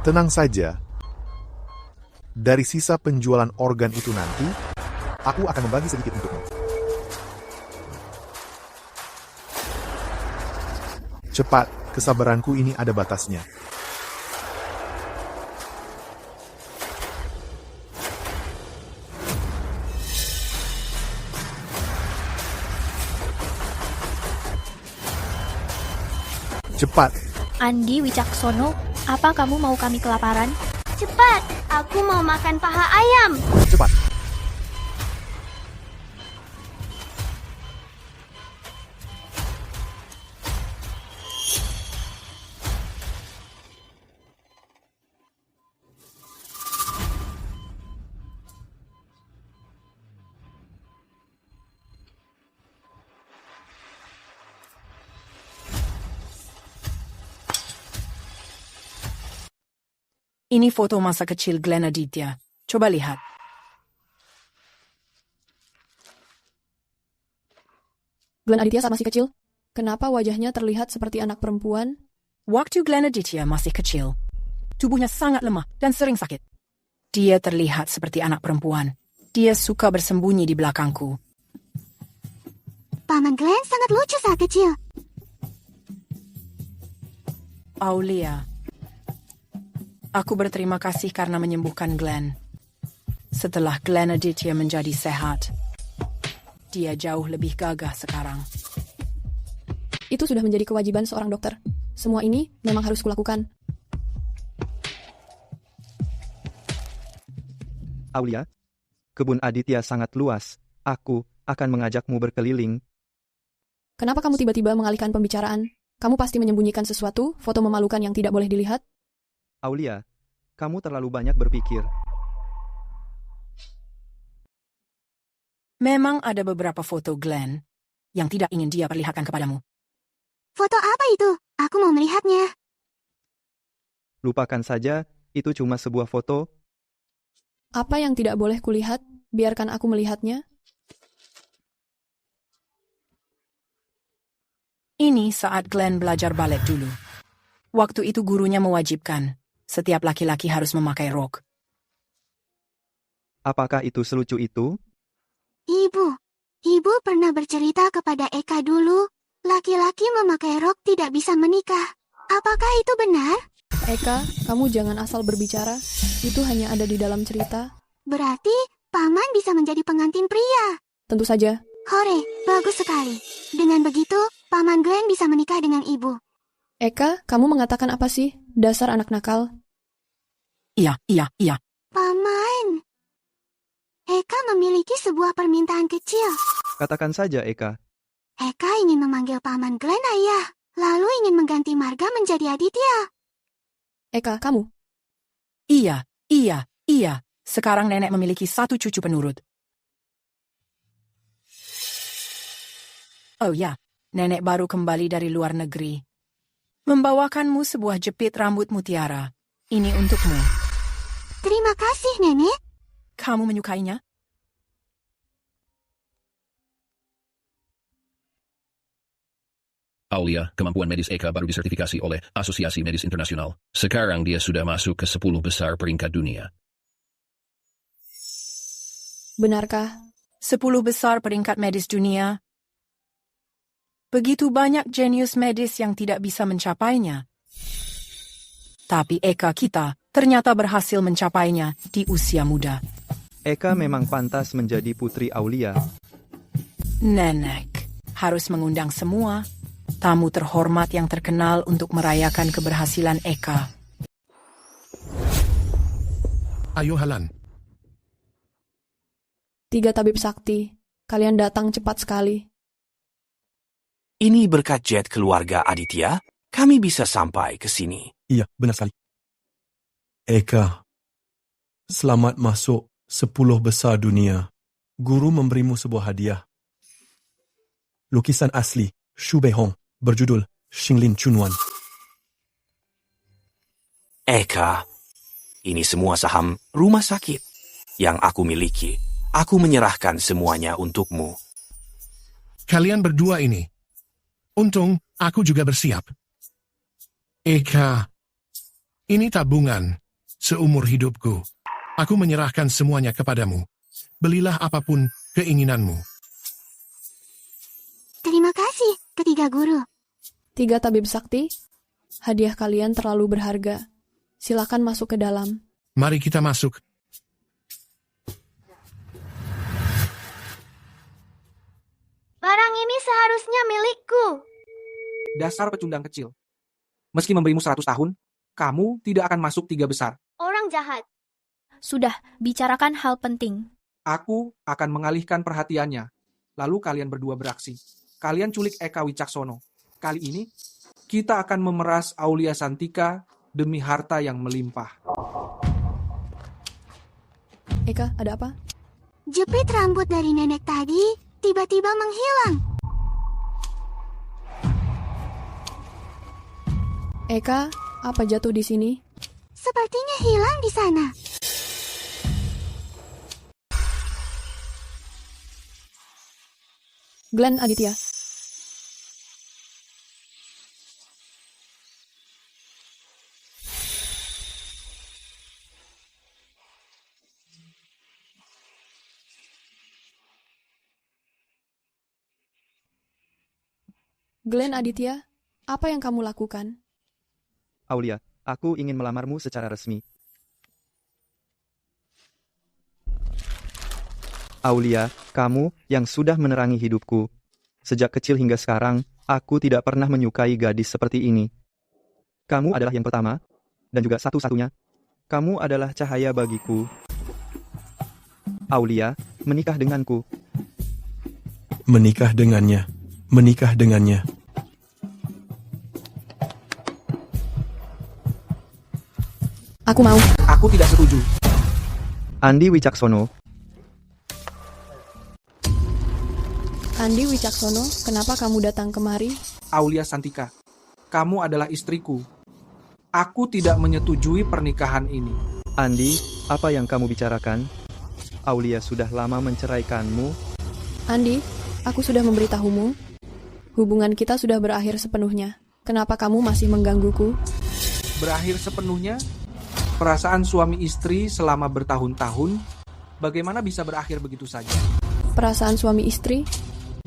Tenang saja. Dari sisa penjualan organ itu nanti, aku akan membagi sedikit untukmu. Cepat, kesabaranku ini ada batasnya. Cepat. Andi Wicaksono, apa kamu mau kami kelaparan? Cepat, aku mau makan paha ayam. Cepat. Ini foto masa kecil Glenn Aditya. Coba lihat. Glenn Aditya saat masih kecil? Kenapa wajahnya terlihat seperti anak perempuan? Waktu Glenn Aditya masih kecil, tubuhnya sangat lemah dan sering sakit. Dia terlihat seperti anak perempuan. Dia suka bersembunyi di belakangku. Paman Glenn sangat lucu saat kecil. Aulia. Aku berterima kasih karena menyembuhkan Glenn. Setelah Glenn Aditya menjadi sehat, dia jauh lebih gagah sekarang. Itu sudah menjadi kewajiban seorang dokter. Semua ini memang harus kulakukan. Aulia, kebun Aditya sangat luas. Aku akan mengajakmu berkeliling. Kenapa kamu tiba-tiba mengalihkan pembicaraan? Kamu pasti menyembunyikan sesuatu, foto memalukan yang tidak boleh dilihat? Aulia, kamu terlalu banyak berpikir. Memang ada beberapa foto Glenn yang tidak ingin dia perlihatkan kepadamu. Foto apa itu? Aku mau melihatnya. Lupakan saja, itu cuma sebuah foto. Apa yang tidak boleh kulihat, biarkan aku melihatnya. Ini saat Glenn belajar balet dulu. Waktu itu gurunya mewajibkan, setiap laki-laki harus memakai rok. Apakah itu selucu itu? Ibu pernah bercerita kepada Eka dulu, laki-laki memakai rok tidak bisa menikah. Apakah itu benar? Eka, kamu jangan asal berbicara. Itu hanya ada di dalam cerita. Berarti, paman bisa menjadi pengantin pria. Tentu saja. Hore, bagus sekali. Dengan begitu, paman Glenn bisa menikah dengan ibu. Eka, kamu mengatakan apa sih? Dasar anak nakal. Iya. Paman. Eka memiliki sebuah permintaan kecil. Katakan saja, Eka. Eka ingin memanggil paman Glenn ayah, lalu ingin mengganti marga menjadi Aditya. Eka, kamu? Iya. Sekarang nenek memiliki 1 cucu penurut. Oh ya, nenek baru kembali dari luar negeri. Membawakanmu sebuah jepit rambut mutiara. Ini untukmu. Terima kasih, nenek. Kamu menyukainya? Aulia, kemampuan medis Eka baru disertifikasi oleh Asosiasi Medis Internasional. Sekarang dia sudah masuk ke 10 besar peringkat dunia. Benarkah? 10 besar peringkat medis dunia. Begitu banyak jenius medis yang tidak bisa mencapainya. Tapi Eka kita ternyata berhasil mencapainya di usia muda. Eka memang pantas menjadi putri Aulia. Nenek harus mengundang semua tamu terhormat yang terkenal untuk merayakan keberhasilan Eka. Ayo Halan. 3 tabib sakti. Kalian datang cepat sekali. Ini berkat jet keluarga Aditya, kami bisa sampai ke sini. Iya, benar sekali. Eka, selamat masuk 10 besar dunia. Guru memberimu sebuah hadiah. Lukisan asli, Xu Beihong, berjudul Xinglin Chunwan. Eka, ini semua saham rumah sakit yang aku miliki. Aku menyerahkan semuanya untukmu. Kalian berdua ini. Untung, aku juga bersiap. Eka, ini tabungan seumur hidupku. Aku menyerahkan semuanya kepadamu. Belilah apapun keinginanmu. Terima kasih, ketiga guru. 3 tabib sakti, hadiah kalian terlalu berharga. Silakan masuk ke dalam. Mari kita masuk. Barang ini seharusnya milikku. Dasar pecundang kecil. Meski memberimu 100 tahun, kamu tidak akan masuk 3 besar. Orang jahat. Sudah, bicarakan hal penting. Aku akan mengalihkan perhatiannya. Lalu kalian berdua beraksi. Kalian culik Eka Wicaksono. Kali ini, kita akan memeras Aulia Santika demi harta yang melimpah. Eka, ada apa? Jepit rambut dari nenek tadi tiba-tiba menghilang. Eka, apa jatuh di sini? Sepertinya hilang di sana. Glenn Aditya. Glenn Aditya, apa yang kamu lakukan? Aulia, aku ingin melamarmu secara resmi. Aulia, kamu yang sudah menerangi hidupku. Sejak kecil hingga sekarang, aku tidak pernah menyukai gadis seperti ini. Kamu adalah yang pertama, dan juga satu-satunya. Kamu adalah cahaya bagiku. Aulia, menikah denganku. Menikah dengannya. Menikah dengannya. Aku mau. Aku tidak setuju. Andi Wicaksono, Andi Wicaksono, kenapa kamu datang kemari? Aulia Santika, kamu adalah istriku. Aku tidak menyetujui pernikahan ini. Andi, apa yang kamu bicarakan? Aulia sudah lama menceraikanmu. Andi, aku sudah memberitahumu. Hubungan kita sudah berakhir sepenuhnya. Kenapa kamu masih menggangguku? Berakhir sepenuhnya? Perasaan suami istri selama bertahun-tahun, bagaimana bisa berakhir begitu saja? Perasaan suami istri?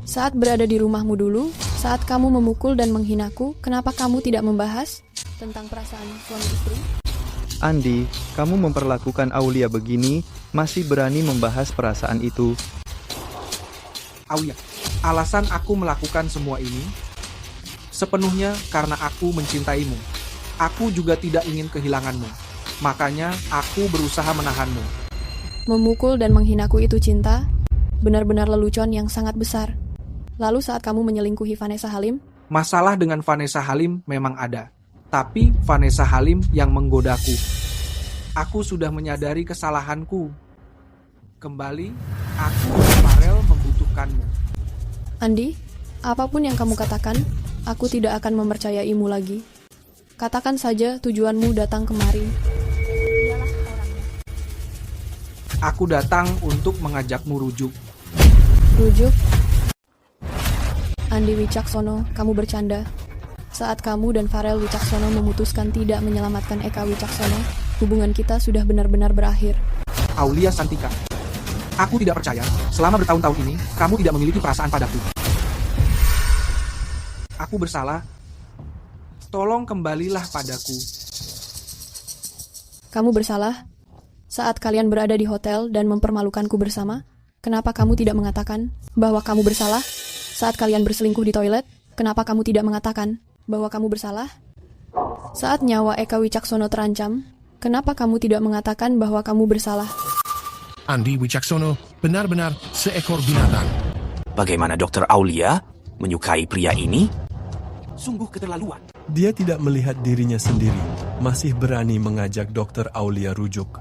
Saat berada di rumahmu dulu, saat kamu memukul dan menghinaku, kenapa kamu tidak membahas tentang perasaan suami istri? Andi, kamu memperlakukan Aulia begini, masih berani membahas perasaan itu. Aulia, alasan aku melakukan semua ini sepenuhnya karena aku mencintaimu. Aku juga tidak ingin kehilanganmu. Makanya aku berusaha menahanmu. Memukul dan menghinaku itu cinta? Benar-benar lelucon yang sangat besar. Lalu saat kamu menyelingkuhi Vanessa Halim? Masalah dengan Vanessa Halim memang ada. Tapi Vanessa Halim yang menggodaku. Aku sudah menyadari kesalahanku. Kembali, aku dan Farel membutuhkanmu. Andi, apapun yang kamu katakan, aku tidak akan mempercayaimu lagi. Katakan saja tujuanmu datang kemari. Aku datang untuk mengajakmu rujuk. Rujuk? Andi Wicaksono, kamu bercanda. Saat kamu dan Farel Wicaksono memutuskan tidak menyelamatkan Eka Wicaksono, hubungan kita sudah benar-benar berakhir. Aulia Santika, aku tidak percaya selama bertahun-tahun ini kamu tidak memiliki perasaan padaku. Aku bersalah. Tolong kembalilah padaku. Kamu bersalah? Saat kalian berada di hotel dan mempermalukanku bersama, kenapa kamu tidak mengatakan bahwa kamu bersalah? Saat kalian berselingkuh di toilet, kenapa kamu tidak mengatakan bahwa kamu bersalah? Saat nyawa Eka Wicaksono terancam, kenapa kamu tidak mengatakan bahwa kamu bersalah? Andi Wicaksono benar-benar seekor binatang. Bagaimana Dr. Aulia menyukai pria ini? Sungguh keterlaluan. Dia tidak melihat dirinya sendiri, masih berani mengajak Dr. Aulia rujuk.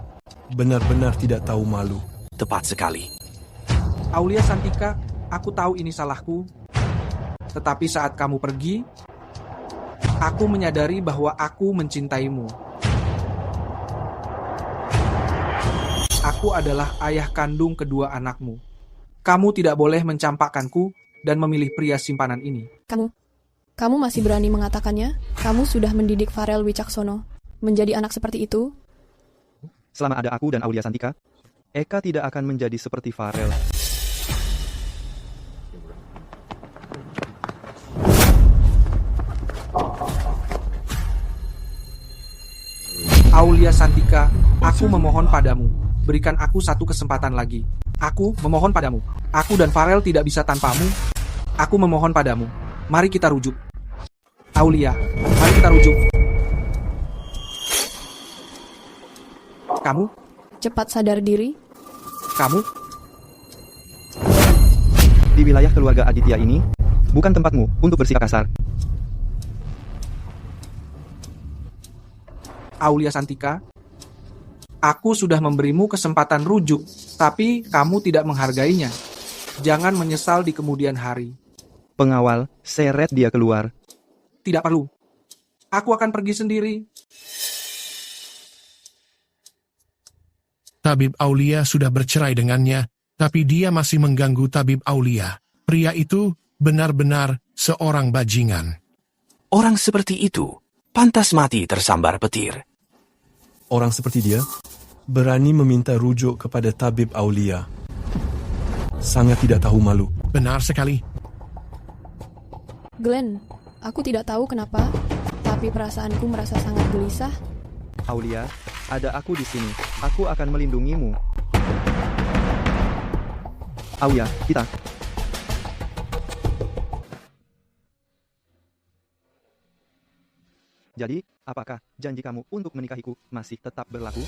Benar-benar tidak tahu malu. Tepat sekali. Aulia Santika, aku tahu ini salahku. Tetapi saat kamu pergi, aku menyadari bahwa aku mencintaimu. Aku adalah ayah kandung kedua anakmu. Kamu tidak boleh mencampakkanku dan memilih pria simpanan ini. Kamu masih berani mengatakannya? Kamu sudah mendidik Farel Wicaksono menjadi anak seperti itu? Selama ada aku dan Aulia Santika, Eka tidak akan menjadi seperti Farel. Aulia Santika, aku memohon padamu, berikan aku satu kesempatan lagi. Aku memohon padamu. Aku dan Farel tidak bisa tanpamu. Aku memohon padamu. Mari kita rujuk. Aulia, mari kita rujuk. Kamu? Cepat sadar diri. Kamu? Di wilayah keluarga Aditya ini, bukan tempatmu untuk bersikap kasar. Aulia Santika, aku sudah memberimu kesempatan rujuk, tapi kamu tidak menghargainya. Jangan menyesal di kemudian hari. Pengawal, seret dia keluar. Tidak perlu. Aku akan pergi sendiri. Tabib Aulia sudah bercerai dengannya, tapi dia masih mengganggu Tabib Aulia. Pria itu benar-benar seorang bajingan. Orang seperti itu pantas mati tersambar petir. Orang seperti dia berani meminta rujuk kepada Tabib Aulia. Sangat tidak tahu malu. Benar sekali. Glenn, aku tidak tahu kenapa, tapi perasaanku merasa sangat gelisah. Aulia, ada aku di sini. Aku akan melindungimu. Aulia, kita. Jadi, apakah janji kamu untuk menikahiku masih tetap berlaku?